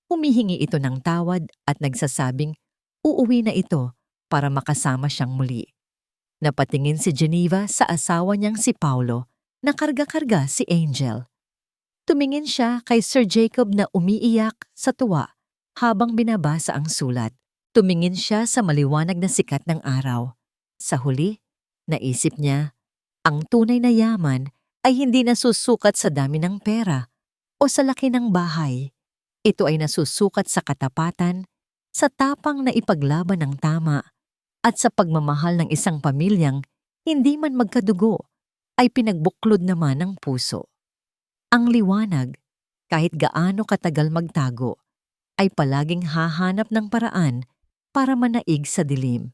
Humihingi ito ng tawad at nagsasabing uuwi na ito para makasama siyang muli. Napatingin si Geneva sa asawa niyang si Paulo na karga-karga si Angel. Tumingin siya kay Sir Jacob na umiiyak sa tuwa habang binabasa ang sulat. Tumingin siya sa maliwanag na sikat ng araw. Sa huli, naisip niya, ang tunay na yaman ay hindi nasusukat sa dami ng pera o sa laki ng bahay. Ito ay nasusukat sa katapatan, sa tapang na ipaglaban ng tama, at sa pagmamahal ng isang pamilyang hindi man magkadugo ay pinagbuklod naman ng puso. Ang liwanag, kahit gaano katagal magtago, ay palaging hahanap ng paraan para manaig sa dilim.